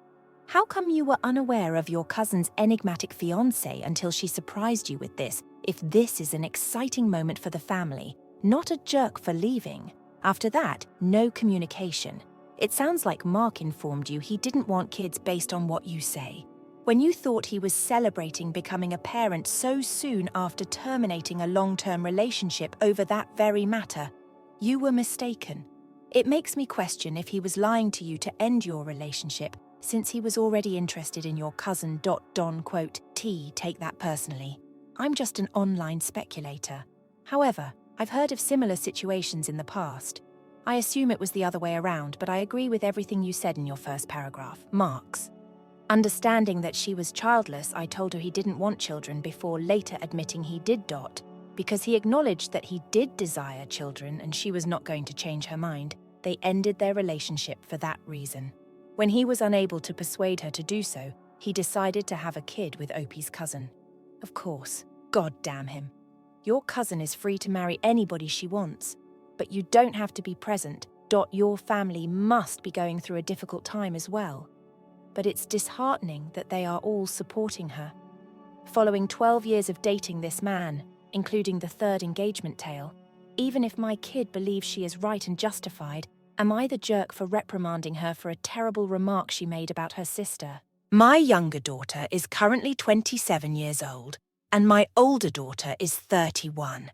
How come you were unaware of your cousin's enigmatic fiancé until she surprised you with this, if this is an exciting moment for the family, not a jerk for leaving? After that, no communication. It sounds like Mark informed you he didn't want kids based on what you say. When you thought he was celebrating becoming a parent so soon after terminating a long-term relationship over that very matter, you were mistaken. It makes me question if he was lying to you to end your relationship, since he was already interested in your cousin. Quote, take that personally. I'm just an online speculator. However, I've heard of similar situations in the past. I assume it was the other way around, but I agree with everything you said in your first paragraph. Marks. Understanding that she was childless, I told her he didn't want children before later admitting he did. Because he acknowledged that he did desire children and she was not going to change her mind, they ended their relationship for that reason. When he was unable to persuade her to do so, he decided to have a kid with Opie's cousin. Of course, God damn him. Your cousin is free to marry anybody she wants, but you don't have to be present. Your family must be going through a difficult time as well. But it's disheartening that they are all supporting her. Following 12 years of dating this man, including the third engagement tale, even if my kid believes she is right and justified, am I the jerk for reprimanding her for a terrible remark she made about her sister? My younger daughter is currently 27 years old, and my older daughter is 31.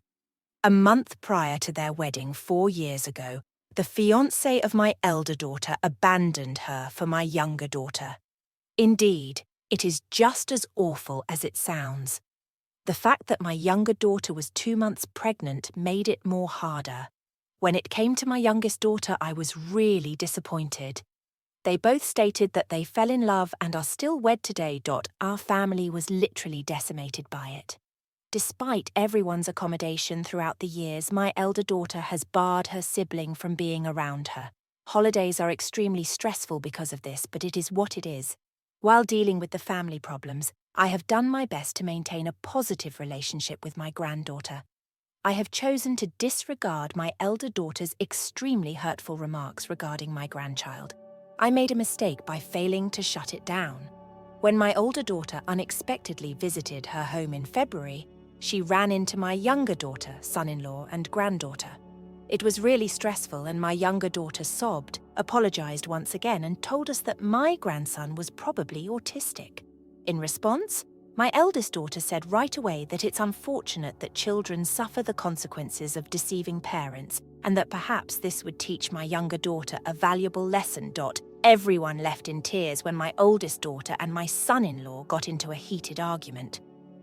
A month prior to their wedding 4 years ago, the fiancé of my elder daughter abandoned her for my younger daughter. Indeed, it is just as awful as it sounds. The fact that my younger daughter was 2 months pregnant made it more harder. When it came to my youngest daughter, I was really disappointed. They both stated that they fell in love and are still wed today. Our family was literally decimated by it. Despite everyone's accommodation throughout the years, my elder daughter has barred her sibling from being around her. Holidays are extremely stressful because of this, but it is what it is. While dealing with the family problems, I have done my best to maintain a positive relationship with my granddaughter. I have chosen to disregard my elder daughter's extremely hurtful remarks regarding my grandchild. I made a mistake by failing to shut it down. When my older daughter unexpectedly visited her home in February, she ran into my younger daughter, son-in-law, and granddaughter. It was really stressful, and my younger daughter sobbed, apologized once again, and told us that my grandson was probably autistic. In response, my eldest daughter said right away that it's unfortunate that children suffer the consequences of deceiving parents, and that perhaps this would teach my younger daughter a valuable lesson. Everyone left in tears when my oldest daughter and my son-in-law got into a heated argument.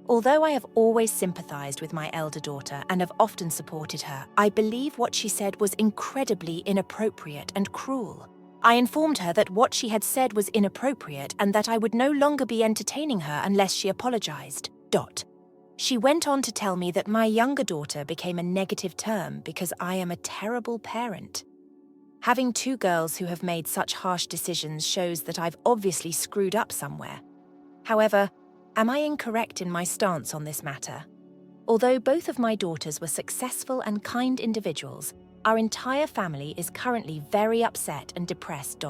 Although I have always sympathized with my elder daughter and have often supported her, I believe what she said was incredibly inappropriate and cruel. I informed her that what she had said was inappropriate and that I would no longer be entertaining her unless she apologized. She went on to tell me that my younger daughter became a negative term because I am a terrible parent. Having 2 girls who have made such harsh decisions shows that I've obviously screwed up somewhere. However, am I incorrect in my stance on this matter? Although both of my daughters were successful and kind individuals, our entire family is currently very upset and depressed.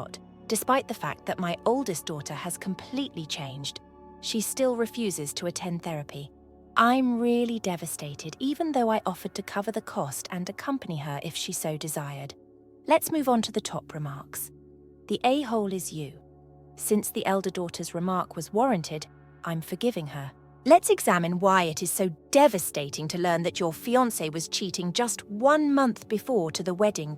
Despite the fact that my oldest daughter has completely changed, she still refuses to attend therapy. I'm really devastated, even though I offered to cover the cost and accompany her if she so desired. Let's move on to the top remarks. The a-hole is you. Since the elder daughter's remark was warranted, I'm forgiving her. Let's examine why it is so devastating to learn that your fiancé was cheating just 1 month before to the wedding.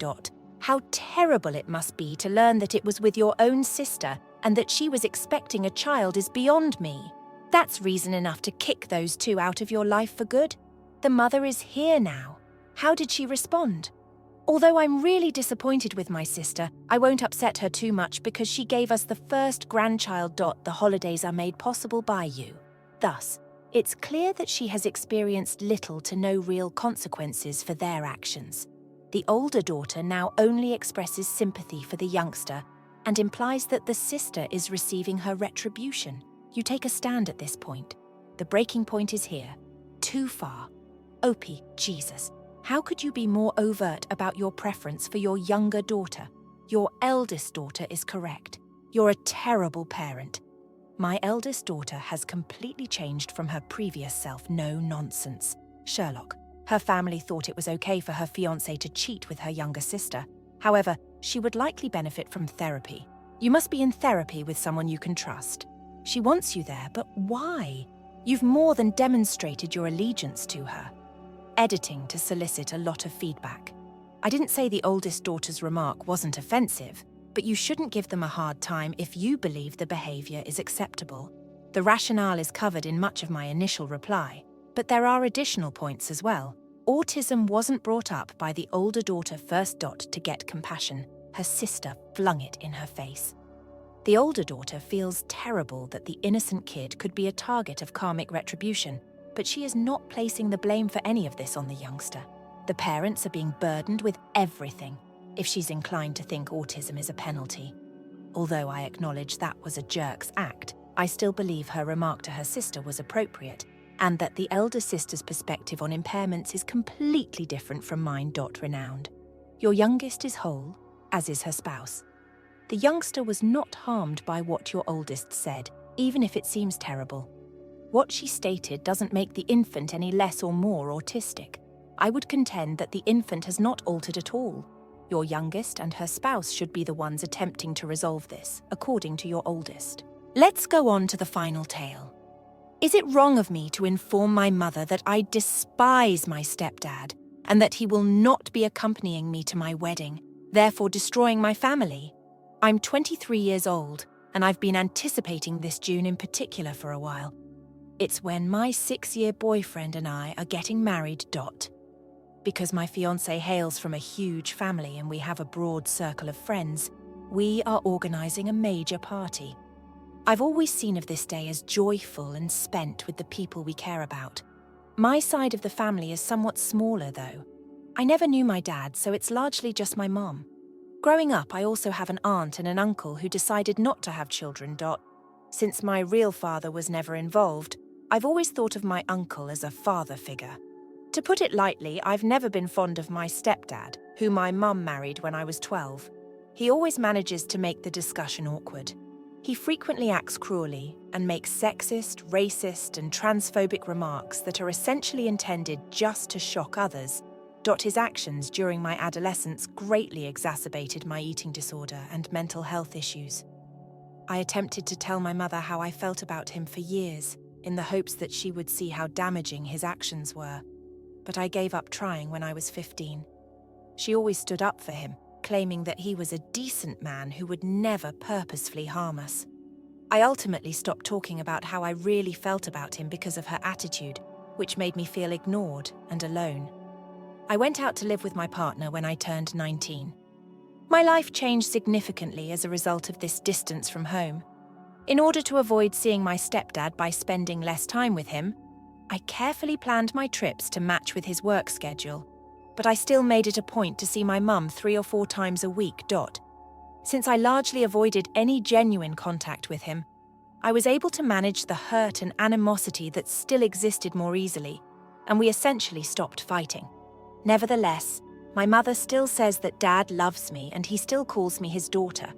How terrible it must be to learn that it was with your own sister and that she was expecting a child is beyond me. That's reason enough to kick those 2 out of your life for good. The mother is here now. How did she respond? Although I'm really disappointed with my sister, I won't upset her too much because she gave us the first grandchild. The holidays are made possible by you. Thus, it's clear that she has experienced little to no real consequences for their actions. The older daughter now only expresses sympathy for the youngster and implies that the sister is receiving her retribution. You take a stand at this point. The breaking point is here. Too far. Opie, Jesus. How could you be more overt about your preference for your younger daughter? Your eldest daughter is correct. You're a terrible parent. My eldest daughter has completely changed from her previous self. No nonsense. Sherlock. Her family thought it was okay for her fiancé to cheat with her younger sister. However, she would likely benefit from therapy. You must be in therapy with someone you can trust. She wants you there, but why? You've more than demonstrated your allegiance to her. Editing to solicit a lot of feedback. I didn't say the oldest daughter's remark wasn't offensive, but you shouldn't give them a hard time if you believe the behavior is acceptable. The rationale is covered in much of my initial reply, but there are additional points as well. Autism wasn't brought up by the older daughter first. To get compassion, her sister flung it in her face. The older daughter feels terrible that the innocent kid could be a target of karmic retribution, but she is not placing the blame for any of this on the youngster. The parents are being burdened with everything, if she's inclined to think autism is a penalty. Although I acknowledge that was a jerk's act, I still believe her remark to her sister was appropriate, and that the elder sister's perspective on impairments is completely different from mine. Renowned. Your youngest is whole, as is her spouse. The youngster was not harmed by what your oldest said, even if it seems terrible. What she stated doesn't make the infant any less or more autistic. I would contend that the infant has not altered at all. Your youngest and her spouse should be the ones attempting to resolve this, according to your oldest. Let's go on to the final tale. Is it wrong of me to inform my mother that I despise my stepdad and that he will not be accompanying me to my wedding, therefore destroying my family? I'm 23 years old, and I've been anticipating this June in particular for a while. It's when my 6-year boyfriend and I are getting married. Because my fiancé hails from a huge family and we have a broad circle of friends, we are organising a major party. I've always seen of this day as joyful and spent with the people we care about. My side of the family is somewhat smaller, though. I never knew my dad, so it's largely just my mom. Growing up, I also have an aunt and an uncle who decided not to have children. Since my real father was never involved, I've always thought of my uncle as a father figure. To put it lightly, I've never been fond of my stepdad, who my mum married when I was 12. He always manages to make the discussion awkward. He frequently acts cruelly and makes sexist, racist, and transphobic remarks that are essentially intended just to shock others. His actions during my adolescence greatly exacerbated my eating disorder and mental health issues. I attempted to tell my mother how I felt about him for years, in the hopes that she would see how damaging his actions were. But I gave up trying when I was 15. She always stood up for him, claiming that he was a decent man who would never purposefully harm us. I ultimately stopped talking about how I really felt about him because of her attitude, which made me feel ignored and alone. I went out to live with my partner when I turned 19. My life changed significantly as a result of this distance from home. In order to avoid seeing my stepdad by spending less time with him, I carefully planned my trips to match with his work schedule, but I still made it a point to see my mum 3 or 4 times a week. Since I largely avoided any genuine contact with him, I was able to manage the hurt and animosity that still existed more easily, and we essentially stopped fighting. Nevertheless, my mother still says that Dad loves me and he still calls me his daughter.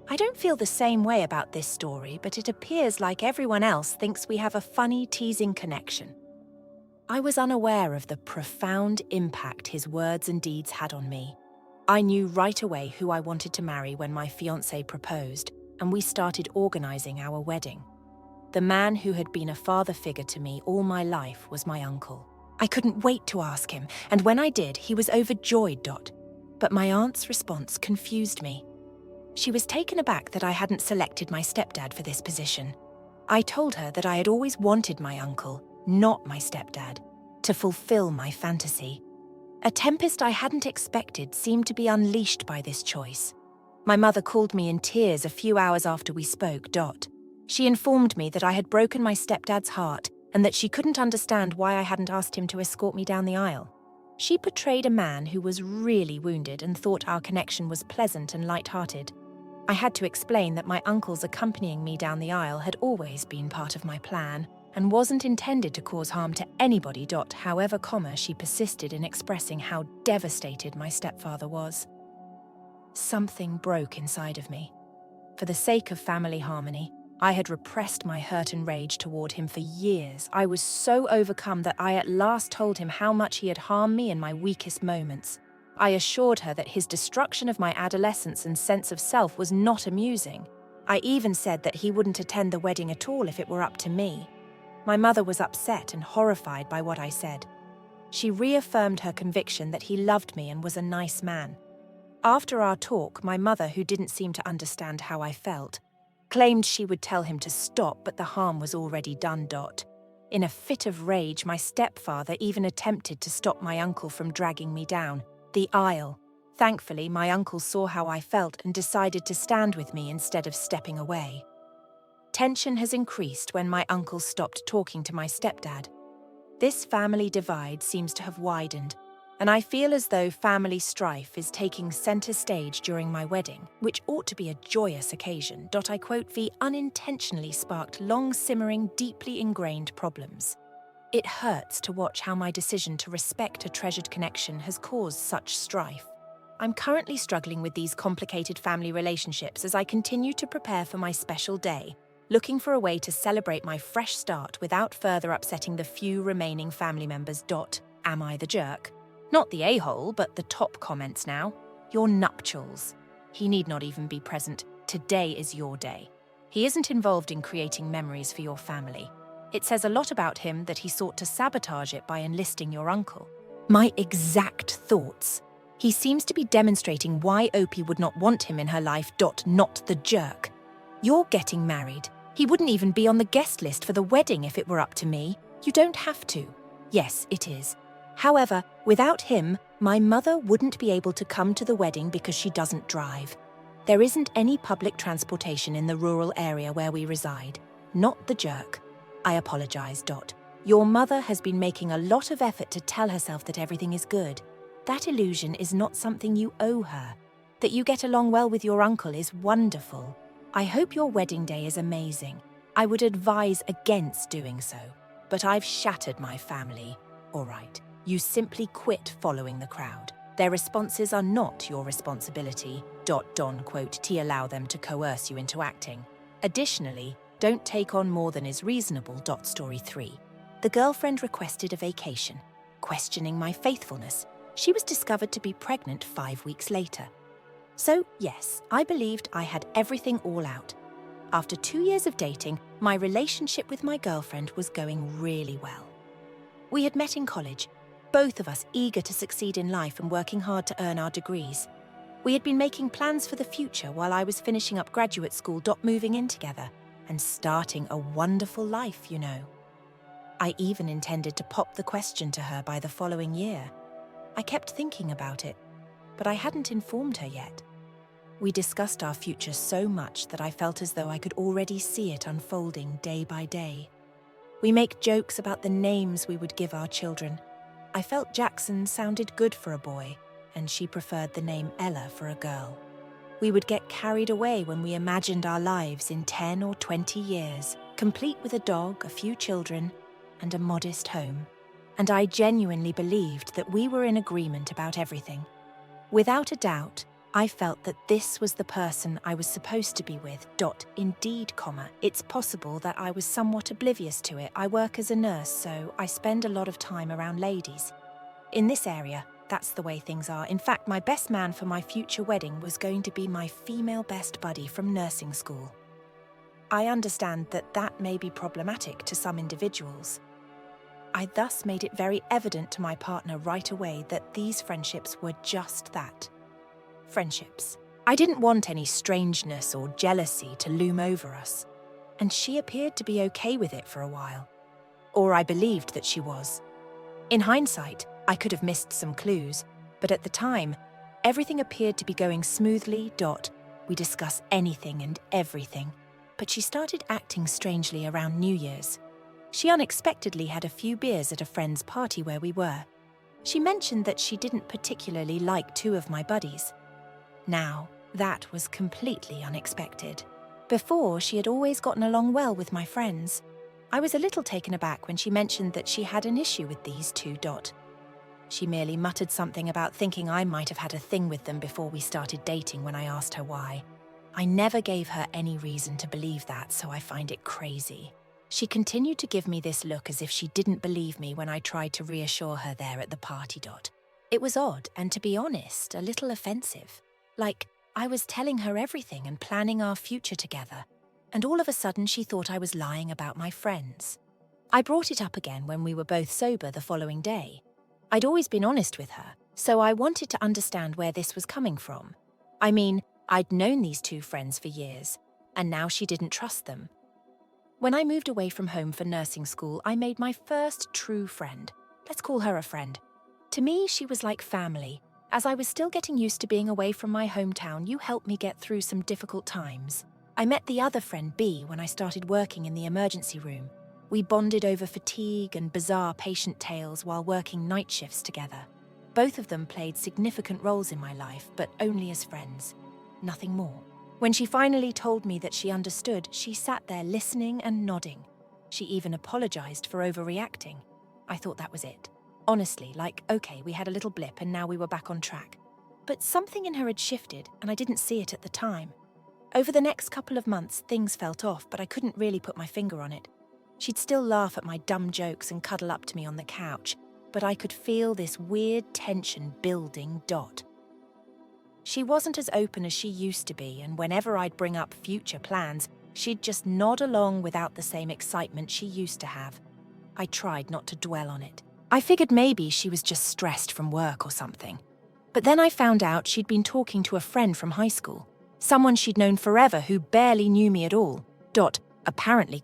I don't feel the same way about this story, but it appears like everyone else thinks we have a funny, teasing connection. I was unaware of the profound impact his words and deeds had on me. I knew right away who I wanted to marry when my fiancé proposed, and we started organising our wedding. The man who had been a father figure to me all my life was my uncle. I couldn't wait to ask him, and when I did, he was overjoyed. But my aunt's response confused me. She was taken aback that I hadn't selected my stepdad for this position. I told her that I had always wanted my uncle, not my stepdad, to fulfill my fantasy. A tempest I hadn't expected seemed to be unleashed by this choice. My mother called me in tears a few hours after we spoke. She informed me that I had broken my stepdad's heart and that she couldn't understand why I hadn't asked him to escort me down the aisle. She portrayed a man who was really wounded and thought our connection was pleasant and light-hearted. I had to explain that my uncle's accompanying me down the aisle had always been part of my plan and wasn't intended to cause harm to anybody. However, she persisted in expressing how devastated my stepfather was. Something broke inside of me. For the sake of family harmony, I had repressed my hurt and rage toward him for years. I was so overcome that I at last told him how much he had harmed me in my weakest moments. I assured her that his destruction of my adolescence and sense of self was not amusing. I even said that he wouldn't attend the wedding at all if it were up to me. My mother was upset and horrified by what I said. She reaffirmed her conviction that he loved me and was a nice man. After our talk, my mother, who didn't seem to understand how I felt, claimed she would tell him to stop, but the harm was already done. In a fit of rage, my stepfather even attempted to stop my uncle from dragging me down the aisle. Thankfully, my uncle saw how I felt and decided to stand with me instead of stepping away. Tension has increased when my uncle stopped talking to my stepdad. This family divide seems to have widened, and I feel as though family strife is taking center stage during my wedding, which ought to be a joyous occasion. I quote, "V unintentionally sparked long-simmering, deeply ingrained problems. It hurts to watch how my decision to respect a treasured connection has caused such strife. I'm currently struggling with these complicated family relationships as I continue to prepare for my special day, looking for a way to celebrate my fresh start without further upsetting the few remaining family members. Am I the jerk? Not the a-hole, but the top comments now. Your nuptials. He need not even be present. Today is your day. He isn't involved in creating memories for your family. It says a lot about him that he sought to sabotage it by enlisting your uncle." My exact thoughts. He seems to be demonstrating why Opie would not want him in her life. Not the jerk. You're getting married. He wouldn't even be on the guest list for the wedding if it were up to me. You don't have to. Yes, it is. However, without him, my mother wouldn't be able to come to the wedding because she doesn't drive. There isn't any public transportation in the rural area where we reside. Not the jerk. I apologize. Your mother has been making a lot of effort to tell herself that everything is good. That illusion is not something you owe her. That you get along well with your uncle is wonderful. I hope your wedding day is amazing. I would advise against doing so. But I've shattered my family. All right, you simply quit following the crowd. Their responses are not your responsibility. To allow them to coerce you into acting. Additionally, don't take on more than is reasonable. Story 3. The girlfriend requested a vacation, questioning my faithfulness. She was discovered to be pregnant 5 weeks later. So, yes, I believed I had everything all out. After 2 years of dating, my relationship with my girlfriend was going really well. We had met in college, both of us eager to succeed in life and working hard to earn our degrees. We had been making plans for the future while I was finishing up graduate school. Moving in together and starting a wonderful life, you know. I even intended to pop the question to her by the following year. I kept thinking about it, but I hadn't informed her yet. We discussed our future so much that I felt as though I could already see it unfolding day by day. We make jokes about the names we would give our children. I felt Jackson sounded good for a boy, and she preferred the name Ella for a girl. We would get carried away when we imagined our lives in 10 or 20 years, complete with a dog, a few children, and a modest home. And I genuinely believed that we were in agreement about everything. Without a doubt, I felt that this was the person I was supposed to be with. Indeed, it's possible that I was somewhat oblivious to it. I work as a nurse, so I spend a lot of time around ladies. In this area, that's the way things are. In fact, my best man for my future wedding was going to be my female best buddy from nursing school. I understand that that may be problematic to some individuals. I thus made it very evident to my partner right away that these friendships were just that. Friendships. I didn't want any strangeness or jealousy to loom over us, and she appeared to be okay with it for a while. Or I believed that she was. In hindsight, I could have missed some clues, but at the time, everything appeared to be going smoothly. We discuss anything and everything, but she started acting strangely around New Year's. She unexpectedly had a few beers at a friend's party where we were. She mentioned that she didn't particularly like 2 of my buddies. Now, that was completely unexpected. Before, she had always gotten along well with my friends. I was a little taken aback when she mentioned that she had an issue with these 2. She merely muttered something about thinking I might have had a thing with them before we started dating when I asked her why. I never gave her any reason to believe that, so I find it crazy. She continued to give me this look as if she didn't believe me when I tried to reassure her there at the party. It was odd and, to be honest, a little offensive. Like, I was telling her everything and planning our future together, and all of a sudden she thought I was lying about my friends. I brought it up again when we were both sober the following day. I'd always been honest with her, so I wanted to understand where this was coming from. I mean, I'd known these 2 friends for years, and now she didn't trust them. When I moved away from home for nursing school, I made my first true friend. Let's call her a friend. To me, she was like family. As I was still getting used to being away from my hometown, you helped me get through some difficult times. I met the other friend, B, when I started working in the emergency room. We bonded over fatigue and bizarre patient tales while working night shifts together. Both of them played significant roles in my life, but only as friends. Nothing more. When she finally told me that she understood, she sat there listening and nodding. She even apologized for overreacting. I thought that was it. Honestly, like, okay, we had a little blip and now we were back on track. But something in her had shifted, and I didn't see it at the time. Over the next couple of months, things felt off, but I couldn't really put my finger on it. She'd still laugh at my dumb jokes and cuddle up to me on the couch, but I could feel this weird tension building. She wasn't as open as she used to be, and whenever I'd bring up future plans, she'd just nod along without the same excitement she used to have. I tried not to dwell on it. I figured maybe she was just stressed from work or something. But then I found out she'd been talking to a friend from high school, someone she'd known forever who barely knew me at all. Apparently,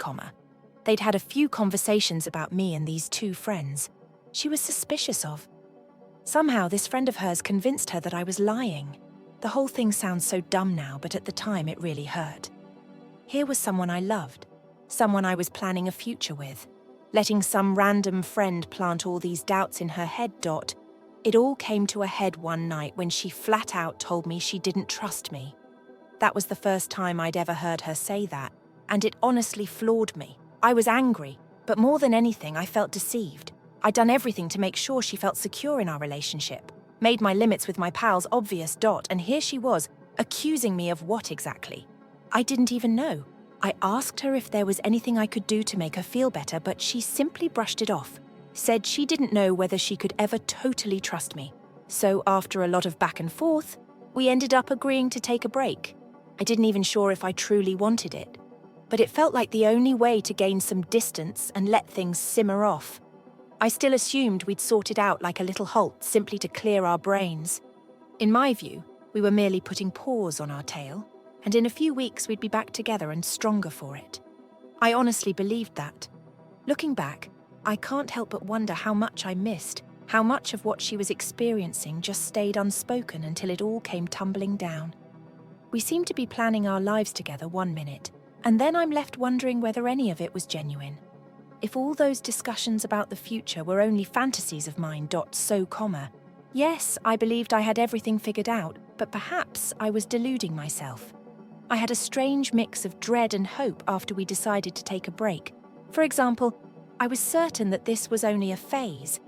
They'd had a few conversations about me and these two friends she was suspicious of. Somehow, this friend of hers convinced her that I was lying. The whole thing sounds so dumb now, but at the time it really hurt. Here was someone I loved, someone I was planning a future with. Letting some random friend plant all these doubts in her head. It all came to a head one night when she flat out told me she didn't trust me. That was the first time I'd ever heard her say that, and it honestly floored me. I was angry, but more than anything, I felt deceived. I'd done everything to make sure she felt secure in our relationship, made my limits with my pals obvious. And here she was, accusing me of what exactly? I didn't even know. I asked her if there was anything I could do to make her feel better, but she simply brushed it off, said she didn't know whether she could ever totally trust me. So after a lot of back and forth, we ended up agreeing to take a break. I didn't even sure if I truly wanted it, but it felt like the only way to gain some distance and let things simmer off. I still assumed we'd sort it out like a little halt simply to clear our brains. In my view, we were merely putting paws on our tail, and in a few weeks we'd be back together and stronger for it. I honestly believed that. Looking back, I can't help but wonder how much I missed, how much of what she was experiencing just stayed unspoken until it all came tumbling down. We seemed to be planning our lives together one minute, and then I'm left wondering whether any of it was genuine. If all those discussions about the future were only fantasies of mine. Yes, I believed I had everything figured out, but perhaps I was deluding myself. I had a strange mix of dread and hope after we decided to take a break. For example, I was certain that this was only a phase.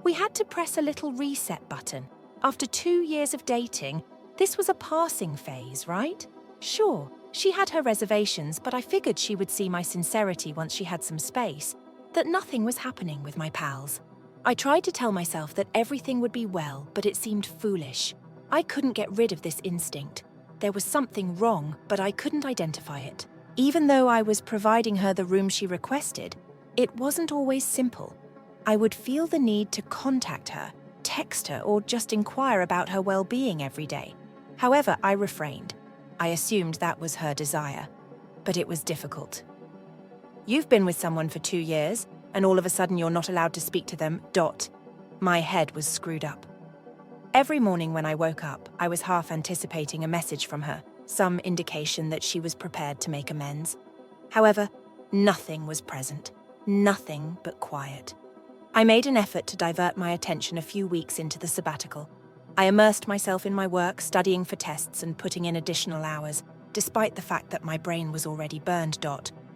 We had to press a little reset button. After 2 years of dating, this was a passing phase, right? Sure, she had her reservations, but I figured she would see my sincerity once she had some space, that nothing was happening with my pals. I tried to tell myself that everything would be well, but it seemed foolish. I couldn't get rid of this instinct. There was something wrong, but I couldn't identify it. Even though I was providing her the room she requested, it wasn't always simple. I would feel the need to contact her, text her, or just inquire about her well-being every day. However, I refrained. I assumed that was her desire, but it was difficult. You've been with someone for 2 years, and all of a sudden you're not allowed to speak to them. My head was screwed up. Every morning when I woke up, I was half anticipating a message from her, some indication that she was prepared to make amends. However, nothing was present, nothing but quiet. I made an effort to divert my attention a few weeks into the sabbatical. I immersed myself in my work, studying for tests and putting in additional hours, despite the fact that my brain was already burned.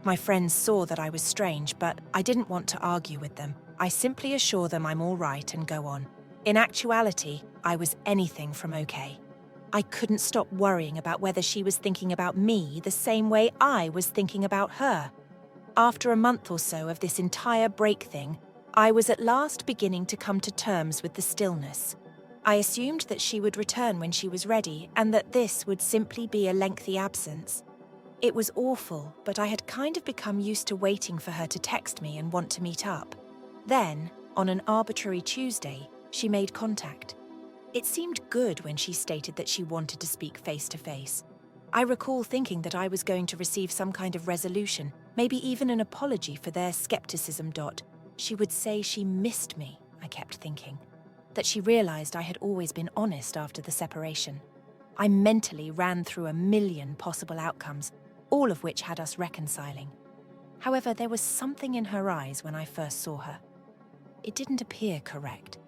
My friends saw that I was strange, but I didn't want to argue with them. I simply assure them I'm all right and go on. In actuality, I was anything from okay. I couldn't stop worrying about whether she was thinking about me the same way I was thinking about her. After a month or so of this entire break thing, I was at last beginning to come to terms with the stillness. I assumed that she would return when she was ready, and that this would simply be a lengthy absence. It was awful, but I had kind of become used to waiting for her to text me and want to meet up. Then, on an arbitrary Tuesday, she made contact. It seemed good when she stated that she wanted to speak face to face. I recall thinking that I was going to receive some kind of resolution, maybe even an apology for their skepticism. She would say she missed me, I kept thinking. That she realized I had always been honest after the separation. I mentally ran through a million possible outcomes, all of which had us reconciling. However, there was something in her eyes when I first saw her. It didn't appear correct.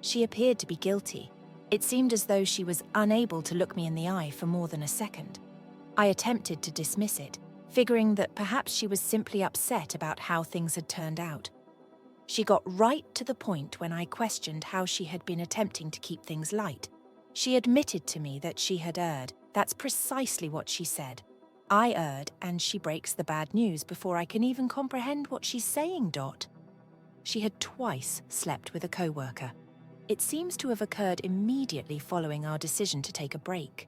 She appeared to be guilty. It seemed as though she was unable to look me in the eye for more than a second. I attempted to dismiss it, figuring that perhaps she was simply upset about how things had turned out. She got right to the point when I questioned how she had been attempting to keep things light. She admitted to me that she had erred. That's precisely what she said. I erred, and she breaks the bad news before I can even comprehend what she's saying. She had twice slept with a co-worker. It seems to have occurred immediately following our decision to take a break.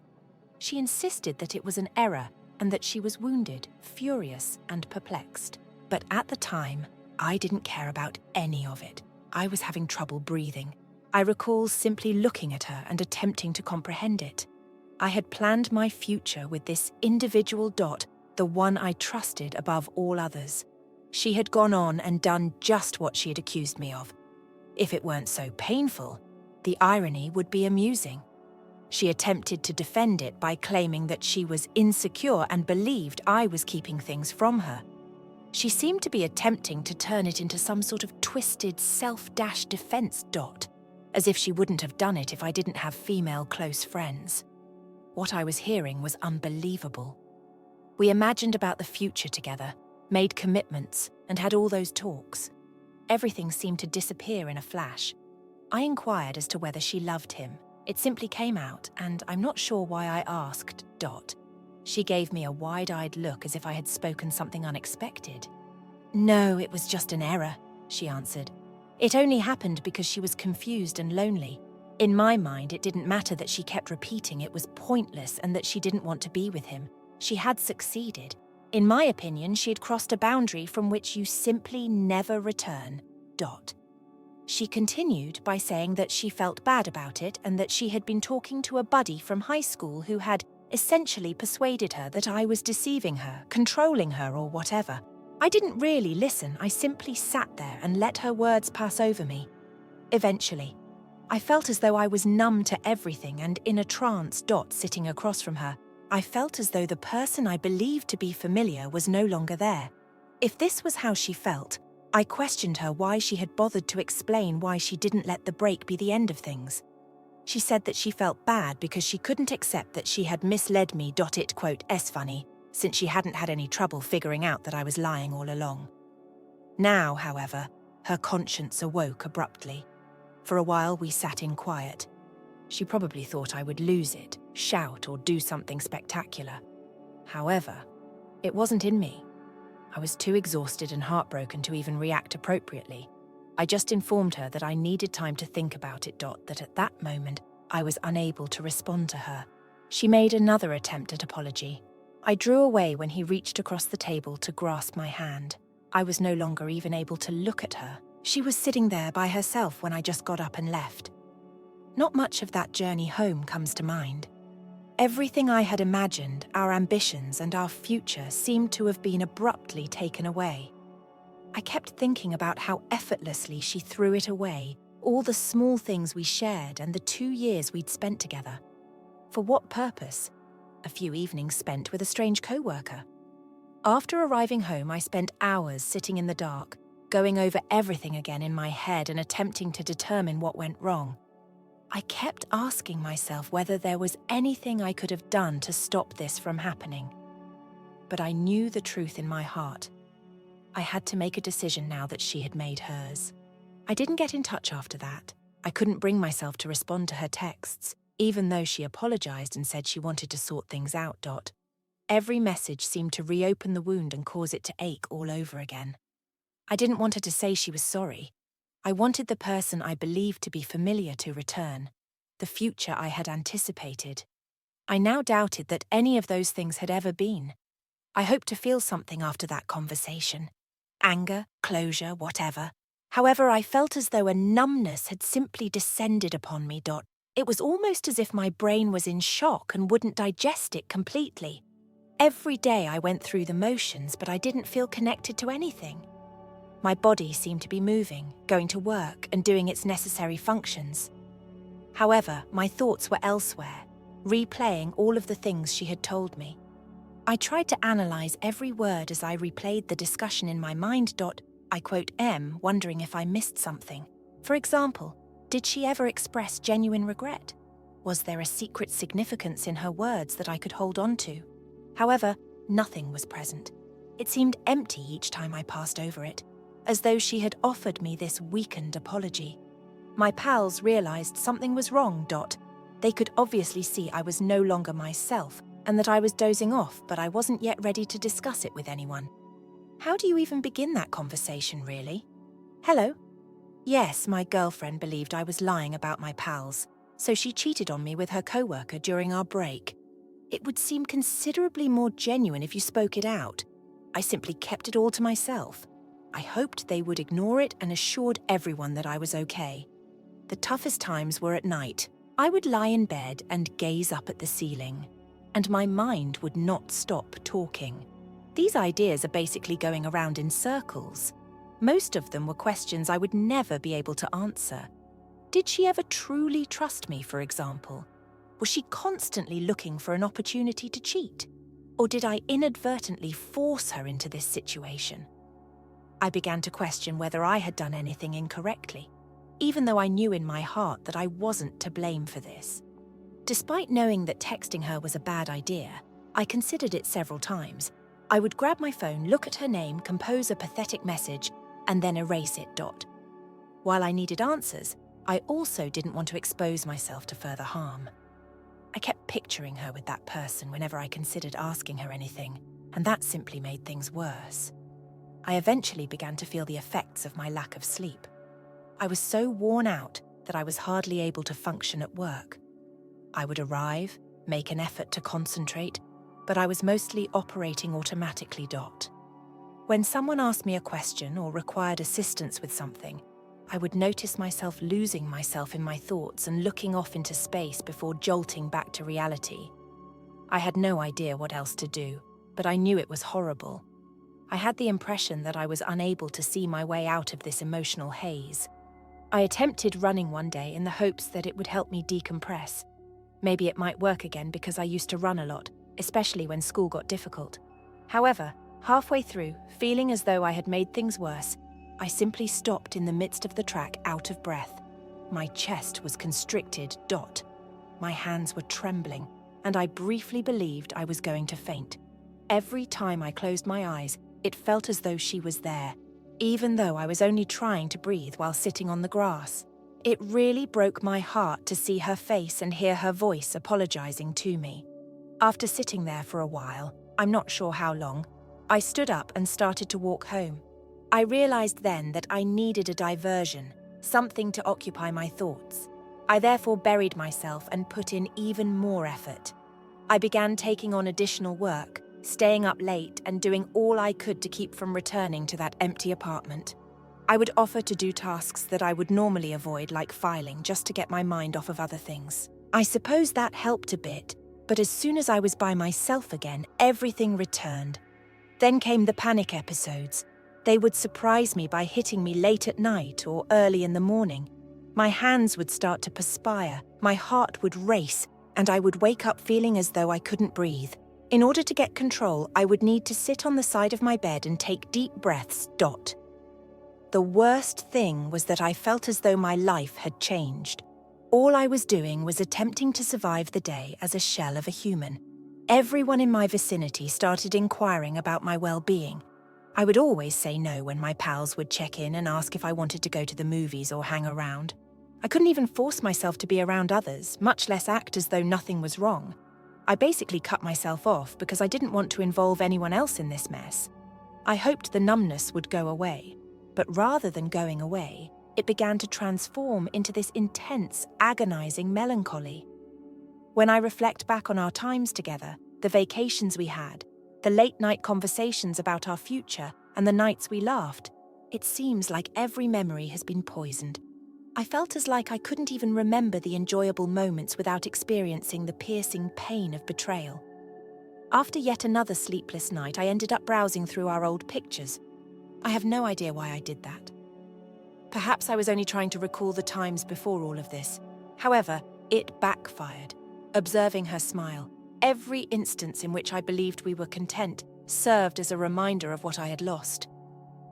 She insisted that it was an error and that she was wounded, furious, and perplexed. But at the time, I didn't care about any of it. I was having trouble breathing. I recall simply looking at her and attempting to comprehend it. I had planned my future with this individual, the one I trusted above all others. She had gone on and done just what she had accused me of. If it weren't so painful, the irony would be amusing. She attempted to defend it by claiming that she was insecure and believed I was keeping things from her. She seemed to be attempting to turn it into some sort of twisted self-defense, as if she wouldn't have done it if I didn't have female close friends. What I was hearing was unbelievable. We imagined about the future together, made commitments, and had all those talks. Everything seemed to disappear in a flash. I inquired as to whether she loved him. It simply came out, and I'm not sure why I asked. She gave me a wide-eyed look as if I had spoken something unexpected. No, it was just an error, she answered. It only happened because she was confused and lonely. In my mind, it didn't matter that she kept repeating it was pointless and that she didn't want to be with him. She had succeeded. In my opinion, she had crossed a boundary from which you simply never return. She continued by saying that she felt bad about it and that she had been talking to a buddy from high school who had essentially persuaded her that I was deceiving her, controlling her, or whatever. I didn't really listen. I simply sat there and let her words pass over me. Eventually, I felt as though I was numb to everything and in a trance. Sitting across from her, I felt as though the person I believed to be familiar was no longer there. If this was how she felt, I questioned her why she had bothered to explain why she didn't let the break be the end of things. She said that she felt bad because she couldn't accept that she had misled me. It, funny, since she hadn't had any trouble figuring out that I was lying all along. Now, however, her conscience awoke abruptly. For a while we sat in quiet. She probably thought I would lose it, shout, or do something spectacular. However, it wasn't in me. I was too exhausted and heartbroken to even react appropriately. I just informed her that I needed time to think about it. That at that moment, I was unable to respond to her. She made another attempt at apology. I drew away when he reached across the table to grasp my hand. I was no longer even able to look at her. She was sitting there by herself when I just got up and left. Not much of that journey home comes to mind. Everything I had imagined, our ambitions and our future seemed to have been abruptly taken away. I kept thinking about how effortlessly she threw it away, all the small things we shared and the 2 years we'd spent together. For what purpose? A few evenings spent with a strange co-worker. After arriving home, I spent hours sitting in the dark, going over everything again in my head and attempting to determine what went wrong. I kept asking myself whether there was anything I could have done to stop this from happening. But I knew the truth in my heart. I had to make a decision now that she had made hers. I didn't get in touch after that. I couldn't bring myself to respond to her texts, even though she apologized and said she wanted to sort things out. Every message seemed to reopen the wound and cause it to ache all over again. I didn't want her to say she was sorry. I wanted the person I believed to be familiar to return, the future I had anticipated. I now doubted that any of those things had ever been. I hoped to feel something after that conversation. Anger, closure, whatever. However, I felt as though a numbness had simply descended upon me. It was almost as if my brain was in shock and wouldn't digest it completely. Every day I went through the motions, but I didn't feel connected to anything. My body seemed to be moving, going to work, and doing its necessary functions. However, my thoughts were elsewhere, replaying all of the things she had told me. I tried to analyze every word as I replayed the discussion in my mind. I quote wondering if I missed something. For example, did she ever express genuine regret? Was there a secret significance in her words that I could hold on to? However, nothing was present. It seemed empty each time I passed over it, as though she had offered me this weakened apology. My pals realized something was wrong. They could obviously see I was no longer myself and that I was dozing off, but I wasn't yet ready to discuss it with anyone. How do you even begin that conversation, really? Hello? Yes, my girlfriend believed I was lying about my pals, so she cheated on me with her coworker during our break. It would seem considerably more genuine if you spoke it out. I simply kept it all to myself. I hoped they would ignore it and assured everyone that I was okay. The toughest times were at night. I would lie in bed and gaze up at the ceiling, and my mind would not stop talking. These ideas are basically going around in circles. Most of them were questions I would never be able to answer. Did she ever truly trust me, for example? Was she constantly looking for an opportunity to cheat? Or did I inadvertently force her into this situation? I began to question whether I had done anything incorrectly, even though I knew in my heart that I wasn't to blame for this. Despite knowing that texting her was a bad idea, I considered it several times. I would grab my phone, look at her name, compose a pathetic message, and then erase it. While I needed answers, I also didn't want to expose myself to further harm. I kept picturing her with that person whenever I considered asking her anything, and that simply made things worse. I eventually began to feel the effects of my lack of sleep. I was so worn out that I was hardly able to function at work. I would arrive, make an effort to concentrate, but I was mostly operating automatically. When someone asked me a question or required assistance with something, I would notice myself losing myself in my thoughts and looking off into space before jolting back to reality. I had no idea what else to do, but I knew it was horrible. I had the impression that I was unable to see my way out of this emotional haze. I attempted running one day in the hopes that it would help me decompress. Maybe it might work again because I used to run a lot, especially when school got difficult. However, halfway through, feeling as though I had made things worse, I simply stopped in the midst of the track out of breath. My chest was constricted. My hands were trembling, and I briefly believed I was going to faint. Every time I closed my eyes, it felt as though she was there, even though I was only trying to breathe while sitting on the grass. It really broke my heart to see her face and hear her voice apologizing to me. After sitting there for a while, I'm not sure how long, I stood up and started to walk home. I realized then that I needed a diversion, something to occupy my thoughts. I therefore buried myself and put in even more effort. I began taking on additional work, staying up late and doing all I could to keep from returning to that empty apartment. I would offer to do tasks that I would normally avoid, like filing, just to get my mind off of other things. I suppose that helped a bit, but as soon as I was by myself again, everything returned. Then came the panic episodes. They would surprise me by hitting me late at night or early in the morning. My hands would start to perspire, my heart would race, and I would wake up feeling as though I couldn't breathe. In order to get control, I would need to sit on the side of my bed and take deep breaths. The worst thing was that I felt as though my life had changed. All I was doing was attempting to survive the day as a shell of a human. Everyone in my vicinity started inquiring about my well-being. I would always say no when my pals would check in and ask if I wanted to go to the movies or hang around. I couldn't even force myself to be around others, much less act as though nothing was wrong. I basically cut myself off because I didn't want to involve anyone else in this mess. I hoped the numbness would go away, but rather than going away, it began to transform into this intense, agonizing melancholy. When I reflect back on our times together, the vacations we had, the late-night conversations about our future, and the nights we laughed, it seems like every memory has been poisoned. I felt as like I couldn't even remember the enjoyable moments without experiencing the piercing pain of betrayal. After yet another sleepless night, I ended up browsing through our old pictures. I have no idea why I did that. Perhaps I was only trying to recall the times before all of this. However, it backfired. Observing her smile, every instance in which I believed we were content served as a reminder of what I had lost.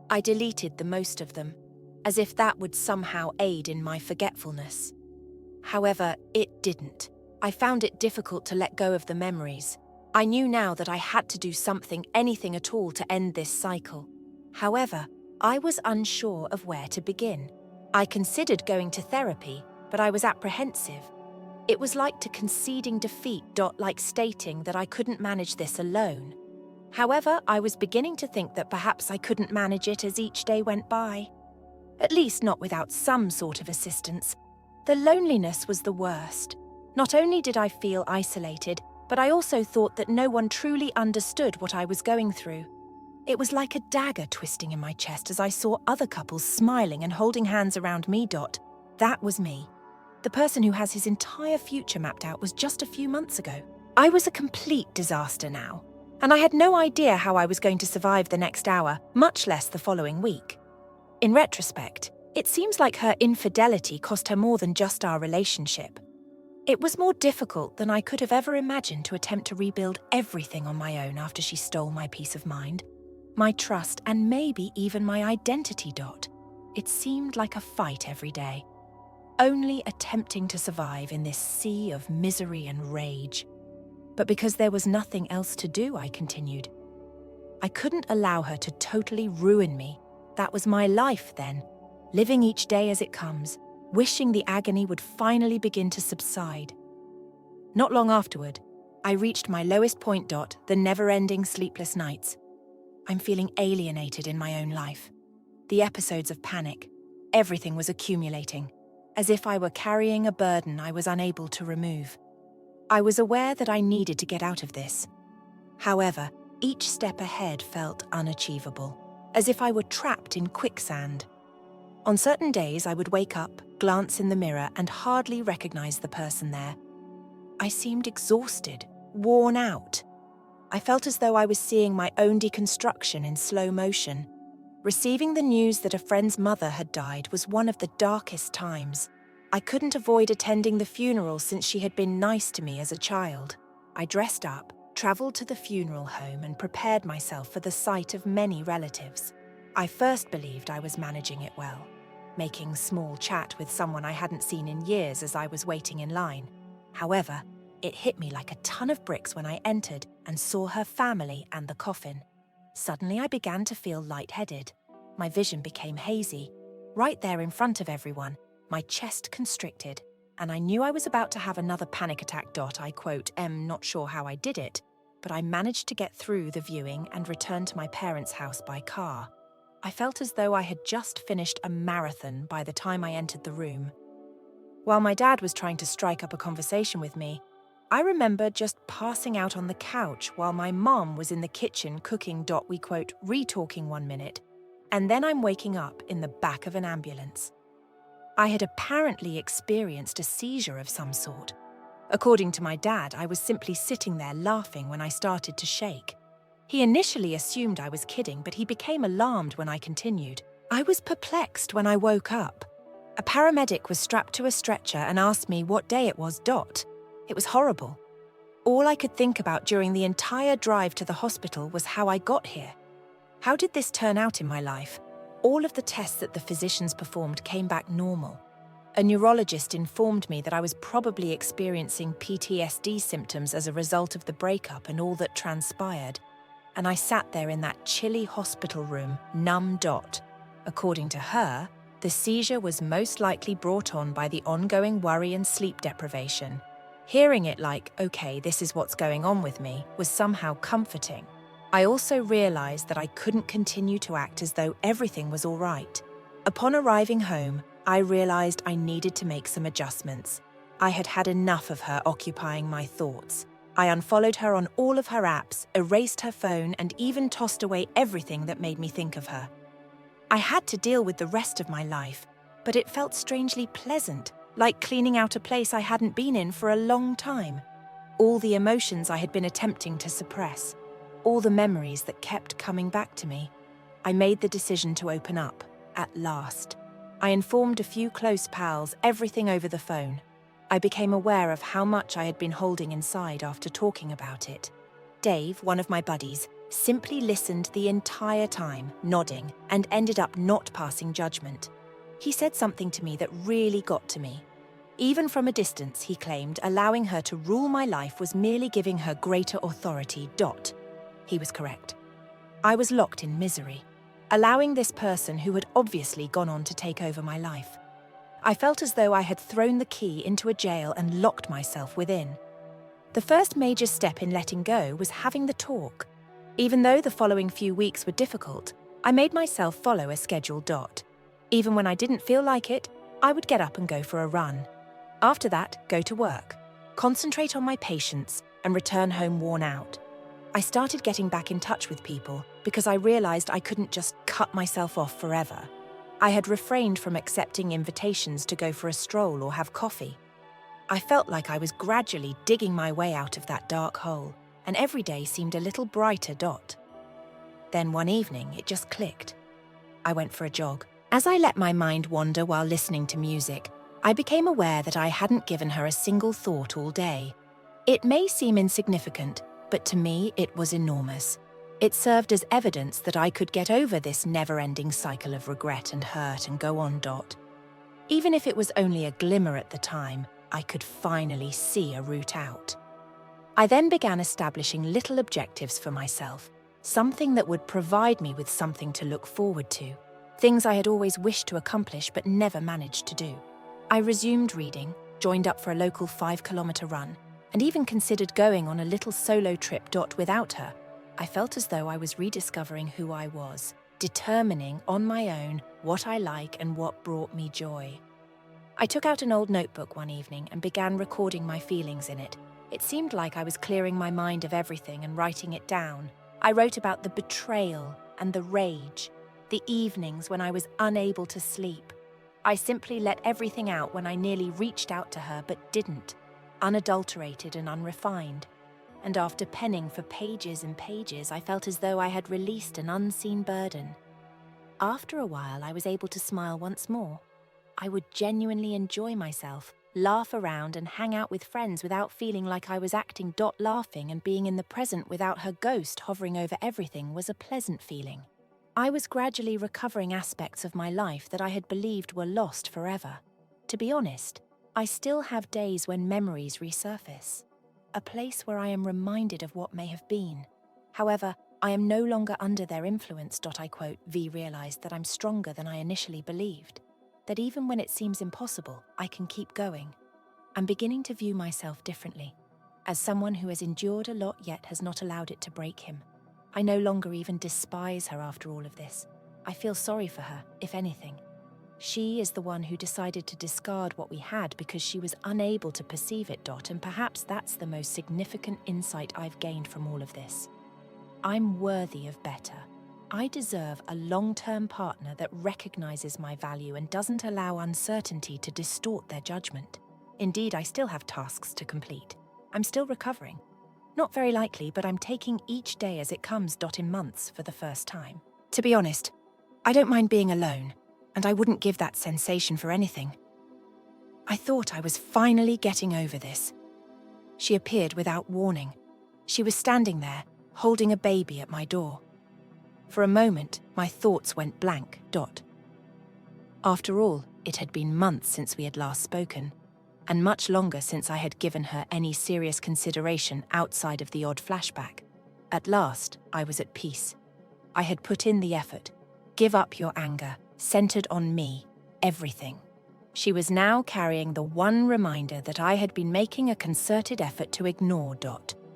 I deleted the most of them, as if that would somehow aid in my forgetfulness. However, it didn't. I found it difficult to let go of the memories. I knew now that I had to do something, anything at all, to end this cycle. However, I was unsure of where to begin. I considered going to therapy, but I was apprehensive. It was like conceding defeat, like stating that I couldn't manage this alone. However, I was beginning to think that perhaps I couldn't manage it as each day went by. At least not without some sort of assistance. The loneliness was the worst. Not only did I feel isolated, but I also thought that no one truly understood what I was going through. It was like a dagger twisting in my chest as I saw other couples smiling and holding hands around me. That was me. The person who has his entire future mapped out was just a few months ago. I was a complete disaster now, and I had no idea how I was going to survive the next hour, much less the following week. In retrospect, it seems like her infidelity cost her more than just our relationship. It was more difficult than I could have ever imagined to attempt to rebuild everything on my own after she stole my peace of mind, my trust, and maybe even my identity. It seemed like a fight every day, only attempting to survive in this sea of misery and rage. But because there was nothing else to do, I continued. I couldn't allow her to totally ruin me. That was my life then, living each day as it comes, wishing the agony would finally begin to subside. Not long afterward, I reached my lowest point. The never-ending sleepless nights. I'm feeling alienated in my own life. The episodes of panic, everything was accumulating, as if I were carrying a burden I was unable to remove. I was aware that I needed to get out of this. However, each step ahead felt unachievable, as if I were trapped in quicksand. On certain days, I would wake up, glance in the mirror, and hardly recognize the person there. I seemed exhausted, worn out. I felt as though I was seeing my own deconstruction in slow motion. Receiving the news that a friend's mother had died was one of the darkest times. I couldn't avoid attending the funeral since she had been nice to me as a child. I dressed up, traveled to the funeral home, and prepared myself for the sight of many relatives. I first believed I was managing it well, making small chat with someone I hadn't seen in years as I was waiting in line. However, it hit me like a ton of bricks when I entered and saw her family and the coffin. Suddenly I began to feel lightheaded. My vision became hazy. Right there in front of everyone, my chest constricted, and I knew I was about to have another panic attack. I quote, am not sure how I did it, but I managed to get through the viewing and return to my parents' house by car. I felt as though I had just finished a marathon by the time I entered the room. While my dad was trying to strike up a conversation with me, I remember just passing out on the couch while my mom was in the kitchen cooking. We quote, re-talking 1 minute, and then I'm waking up in the back of an ambulance. I had apparently experienced a seizure of some sort. According to my dad, I was simply sitting there laughing when I started to shake. He initially assumed I was kidding, but he became alarmed when I continued. I was perplexed when I woke up. A paramedic was strapped to a stretcher and asked me what day it was. It was horrible. All I could think about during the entire drive to the hospital was how I got here. How did this turn out in my life? All of the tests that the physicians performed came back normal. A neurologist informed me that I was probably experiencing PTSD symptoms as a result of the breakup and all that transpired. And I sat there in that chilly hospital room, numb. According to her, the seizure was most likely brought on by the ongoing worry and sleep deprivation. Hearing it like, okay, this is what's going on with me, was somehow comforting. I also realized that I couldn't continue to act as though everything was all right. Upon arriving home, I realized I needed to make some adjustments. I had had enough of her occupying my thoughts. I unfollowed her on all of her apps, erased her phone, and even tossed away everything that made me think of her. I had to deal with the rest of my life, but it felt strangely pleasant, like cleaning out a place I hadn't been in for a long time. all the emotions I had been attempting to suppress, all the memories that kept coming back to me. I made the decision to open up, at last. I informed a few close pals, everything over the phone. I became aware of how much I had been holding inside after talking about it. Dave, one of my buddies, simply listened the entire time, nodding, and ended up not passing judgment. He said something to me that really got to me. Even from a distance, he claimed, allowing her to rule my life was merely giving her greater authority. He was correct. I was locked in misery, allowing this person who had obviously gone on to take over my life. I felt as though I had thrown the key into a jail and locked myself within. The first major step in letting go was having the talk. Even though the following few weeks were difficult, I made myself follow a schedule. Even when I didn't feel like it, I would get up and go for a run. After that, go to work, concentrate on my patients, and return home worn out. I started getting back in touch with people because I realized I couldn't just cut myself off forever. I had refrained from accepting invitations to go for a stroll or have coffee. I felt like I was gradually digging my way out of that dark hole, and every day seemed a little brighter. Then one evening, it just clicked. I went for a jog. As I let my mind wander while listening to music, I became aware that I hadn't given her a single thought all day. It may seem insignificant, but to me it was enormous. It served as evidence that I could get over this never-ending cycle of regret and hurt and go on. Even if it was only a glimmer at the time, I could finally see a route out. I then began establishing little objectives for myself, something that would provide me with something to look forward to, things I had always wished to accomplish but never managed to do. I resumed reading, joined up for a local 5-kilometer run, and even considered going on a little solo trip. Without her, I felt as though I was rediscovering who I was, determining on my own what I like and what brought me joy. I took out an old notebook one evening and began recording my feelings in it. It seemed like I was clearing my mind of everything and writing it down. I wrote about the betrayal and the rage, the evenings when I was unable to sleep. I simply let everything out when I nearly reached out to her but didn't, unadulterated and unrefined. And after penning for pages and pages, I felt as though I had released an unseen burden. After a while, I was able to smile once more. I would genuinely enjoy myself, laugh around and hang out with friends without feeling like I was acting. Laughing and being in the present without her ghost hovering over everything was a pleasant feeling. I was gradually recovering aspects of my life that I had believed were lost forever. To be honest, I still have days when memories resurface, a place where I am reminded of what may have been. However, I am no longer under their influence. I quote, V realized that I'm stronger than I initially believed, that even when it seems impossible, I can keep going. I'm beginning to view myself differently, as someone who has endured a lot yet has not allowed it to break him. I no longer even despise her after all of this. I feel sorry for her, if anything. She is the one who decided to discard what we had because she was unable to perceive it. And perhaps that's the most significant insight I've gained from all of this. I'm worthy of better. I deserve a long-term partner that recognizes my value and doesn't allow uncertainty to distort their judgment. Indeed, I still have tasks to complete. I'm still recovering. Not very likely, but I'm taking each day as it comes. In months for the first time. To be honest, I don't mind being alone, and I wouldn't give that sensation for anything. I thought I was finally getting over this. She appeared without warning. She was standing there, holding a baby at my door. For a moment, my thoughts went blank. After all, it had been months since we had last spoken, and much longer since I had given her any serious consideration outside of the odd flashback. At last, I was at peace. I had put in the effort. Give up your anger, centered on me, everything. She was now carrying the one reminder that I had been making a concerted effort to ignore.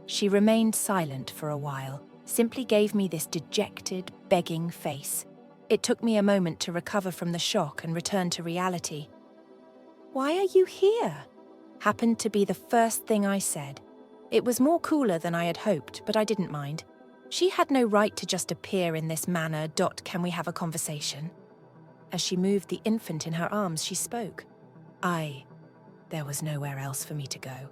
She remained silent for a while, simply gave me this dejected, begging face. It took me a moment to recover from the shock and return to reality. "Why are you here?" happened to be the first thing I said. It was more cooler than I had hoped, but I didn't mind. She had no right to just appear in this manner. Can we have a conversation? As she moved the infant in her arms, she spoke. There was nowhere else for me to go.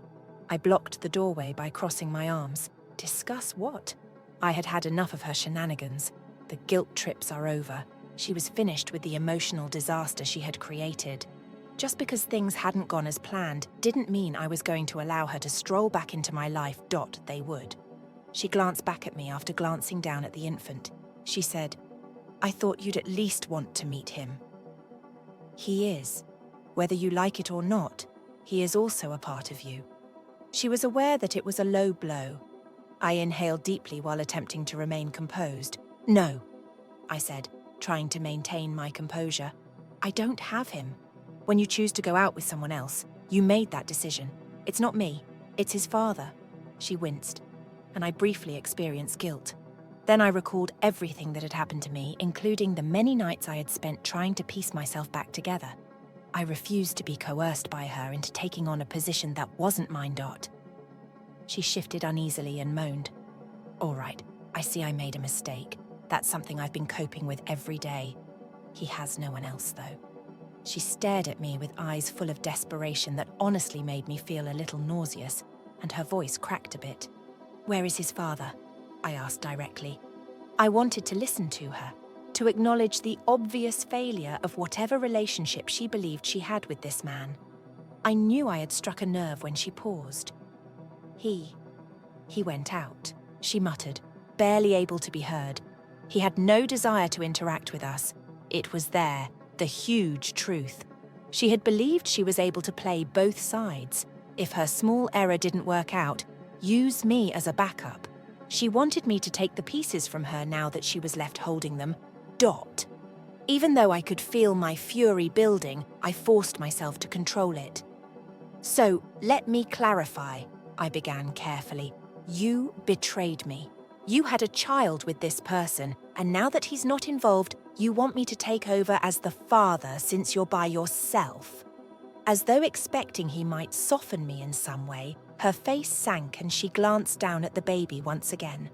I blocked the doorway by crossing my arms. Discuss what? I had had enough of her shenanigans. The guilt trips are over. She was finished with the emotional disaster she had created. Just because things hadn't gone as planned didn't mean I was going to allow her to stroll back into my life. They would. She glanced back at me after glancing down at the infant. She said, "I thought you'd at least want to meet him." He is. Whether you like it or not, he is also a part of you. She was aware that it was a low blow. I inhaled deeply while attempting to remain composed. "No," I said, trying to maintain my composure. "I don't have him. When you choose to go out with someone else, you made that decision. It's not me, it's his father." She winced, and I briefly experienced guilt. Then I recalled everything that had happened to me, including the many nights I had spent trying to piece myself back together. I refused to be coerced by her into taking on a position that wasn't mine. She shifted uneasily and moaned. "All right, I see I made a mistake. That's something I've been coping with every day. He has no one else, though." She stared at me with eyes full of desperation that honestly made me feel a little nauseous, and her voice cracked a bit. "Where is his father?" I asked directly. I wanted to listen to her, to acknowledge the obvious failure of whatever relationship she believed she had with this man. I knew I had struck a nerve when she paused. He went out," she muttered, barely able to be heard. "He had no desire to interact with us. It was there, the huge truth. She had believed she was able to play both sides. If her small error didn't work out, use me as a backup. She wanted me to take the pieces from her now that she was left holding them. Even though I could feel my fury building, I forced myself to control it. "So, let me clarify," I began carefully. "You betrayed me. You had a child with this person, and now that he's not involved, you want me to take over as the father since you're by yourself." As though expecting he might soften me in some way, her face sank and she glanced down at the baby once again.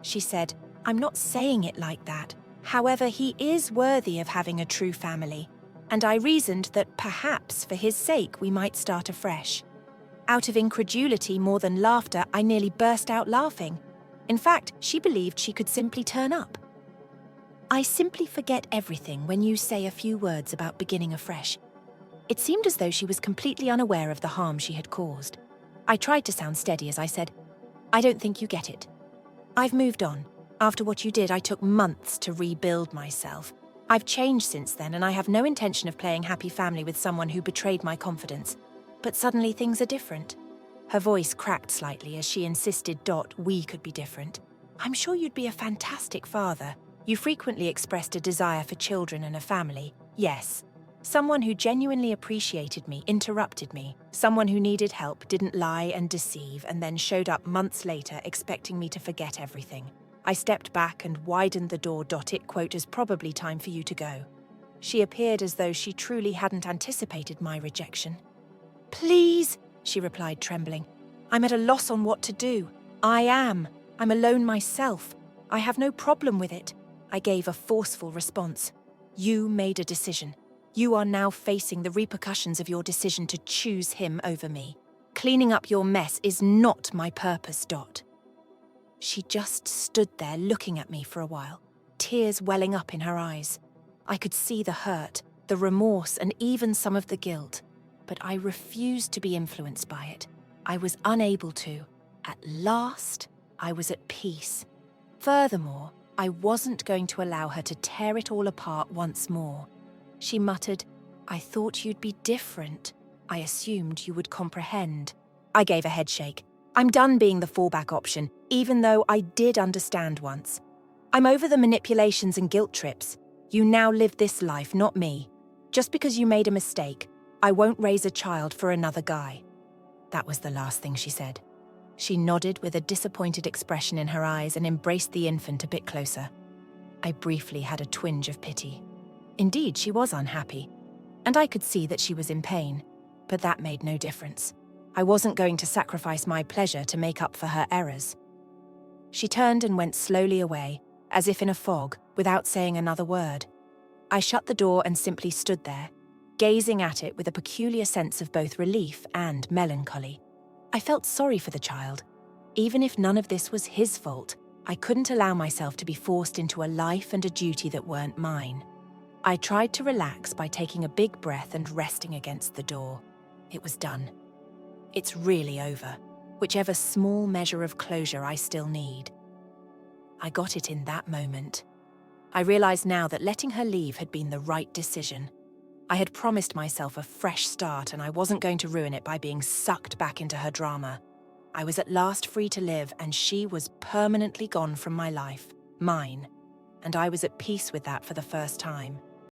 She said, "I'm not saying it like that. However, he is worthy of having a true family, and I reasoned that perhaps for his sake we might start afresh." Out of incredulity more than laughter, I nearly burst out laughing. In fact, she believed she could simply turn up. "I simply forget everything when you say a few words about beginning afresh." It seemed as though she was completely unaware of the harm she had caused. I tried to sound steady as I said, "I don't think you get it. I've moved on. After what you did, I took months to rebuild myself. I've changed since then, and I have no intention of playing happy family with someone who betrayed my confidence. But suddenly things are different." Her voice cracked slightly as she insisted, "We could be different. I'm sure you'd be a fantastic father. You frequently expressed a desire for children and a family. Yes. Someone who genuinely appreciated me interrupted me. Someone who needed help, didn't lie and deceive, and then showed up months later expecting me to forget everything." I stepped back and widened the door. "It is probably time for you to go." She appeared as though she truly hadn't anticipated my rejection. "Please," she replied, trembling. "I'm at a loss on what to do. I'm alone myself. I have no problem with it." I gave a forceful response. "You made a decision. You are now facing the repercussions of your decision to choose him over me. Cleaning up your mess is not my purpose. She just stood there looking at me for a while, tears welling up in her eyes. I could see the hurt, the remorse, and even some of the guilt, but I refused to be influenced by it. I was unable to. At last, I was at peace. Furthermore, I wasn't going to allow her to tear it all apart once more. She muttered, "I thought you'd be different. I assumed you would comprehend." I gave a headshake. I'm done being the fallback option, even though I did understand once. I'm over the manipulations and guilt trips. You now live this life, not me. Just because you made a mistake, I won't raise a child for another guy. That was the last thing she said. She nodded with a disappointed expression in her eyes and embraced the infant a bit closer. I briefly had a twinge of pity. Indeed, she was unhappy, and I could see that she was in pain, but that made no difference. I wasn't going to sacrifice my pleasure to make up for her errors. She turned and went slowly away, as if in a fog, without saying another word. I shut the door and simply stood there, gazing at it with a peculiar sense of both relief and melancholy. I felt sorry for the child. Even if none of this was his fault, I couldn't allow myself to be forced into a life and a duty that weren't mine. I tried to relax by taking a big breath and resting against the door. It was done. It's really over, whichever small measure of closure I still need. I got it in that moment. I realized now that letting her leave had been the right decision. I had promised myself a fresh start, and I wasn't going to ruin it by being sucked back into her drama. I was at last free to live, and she was permanently gone from my life, mine, and I was at peace with that for the first time.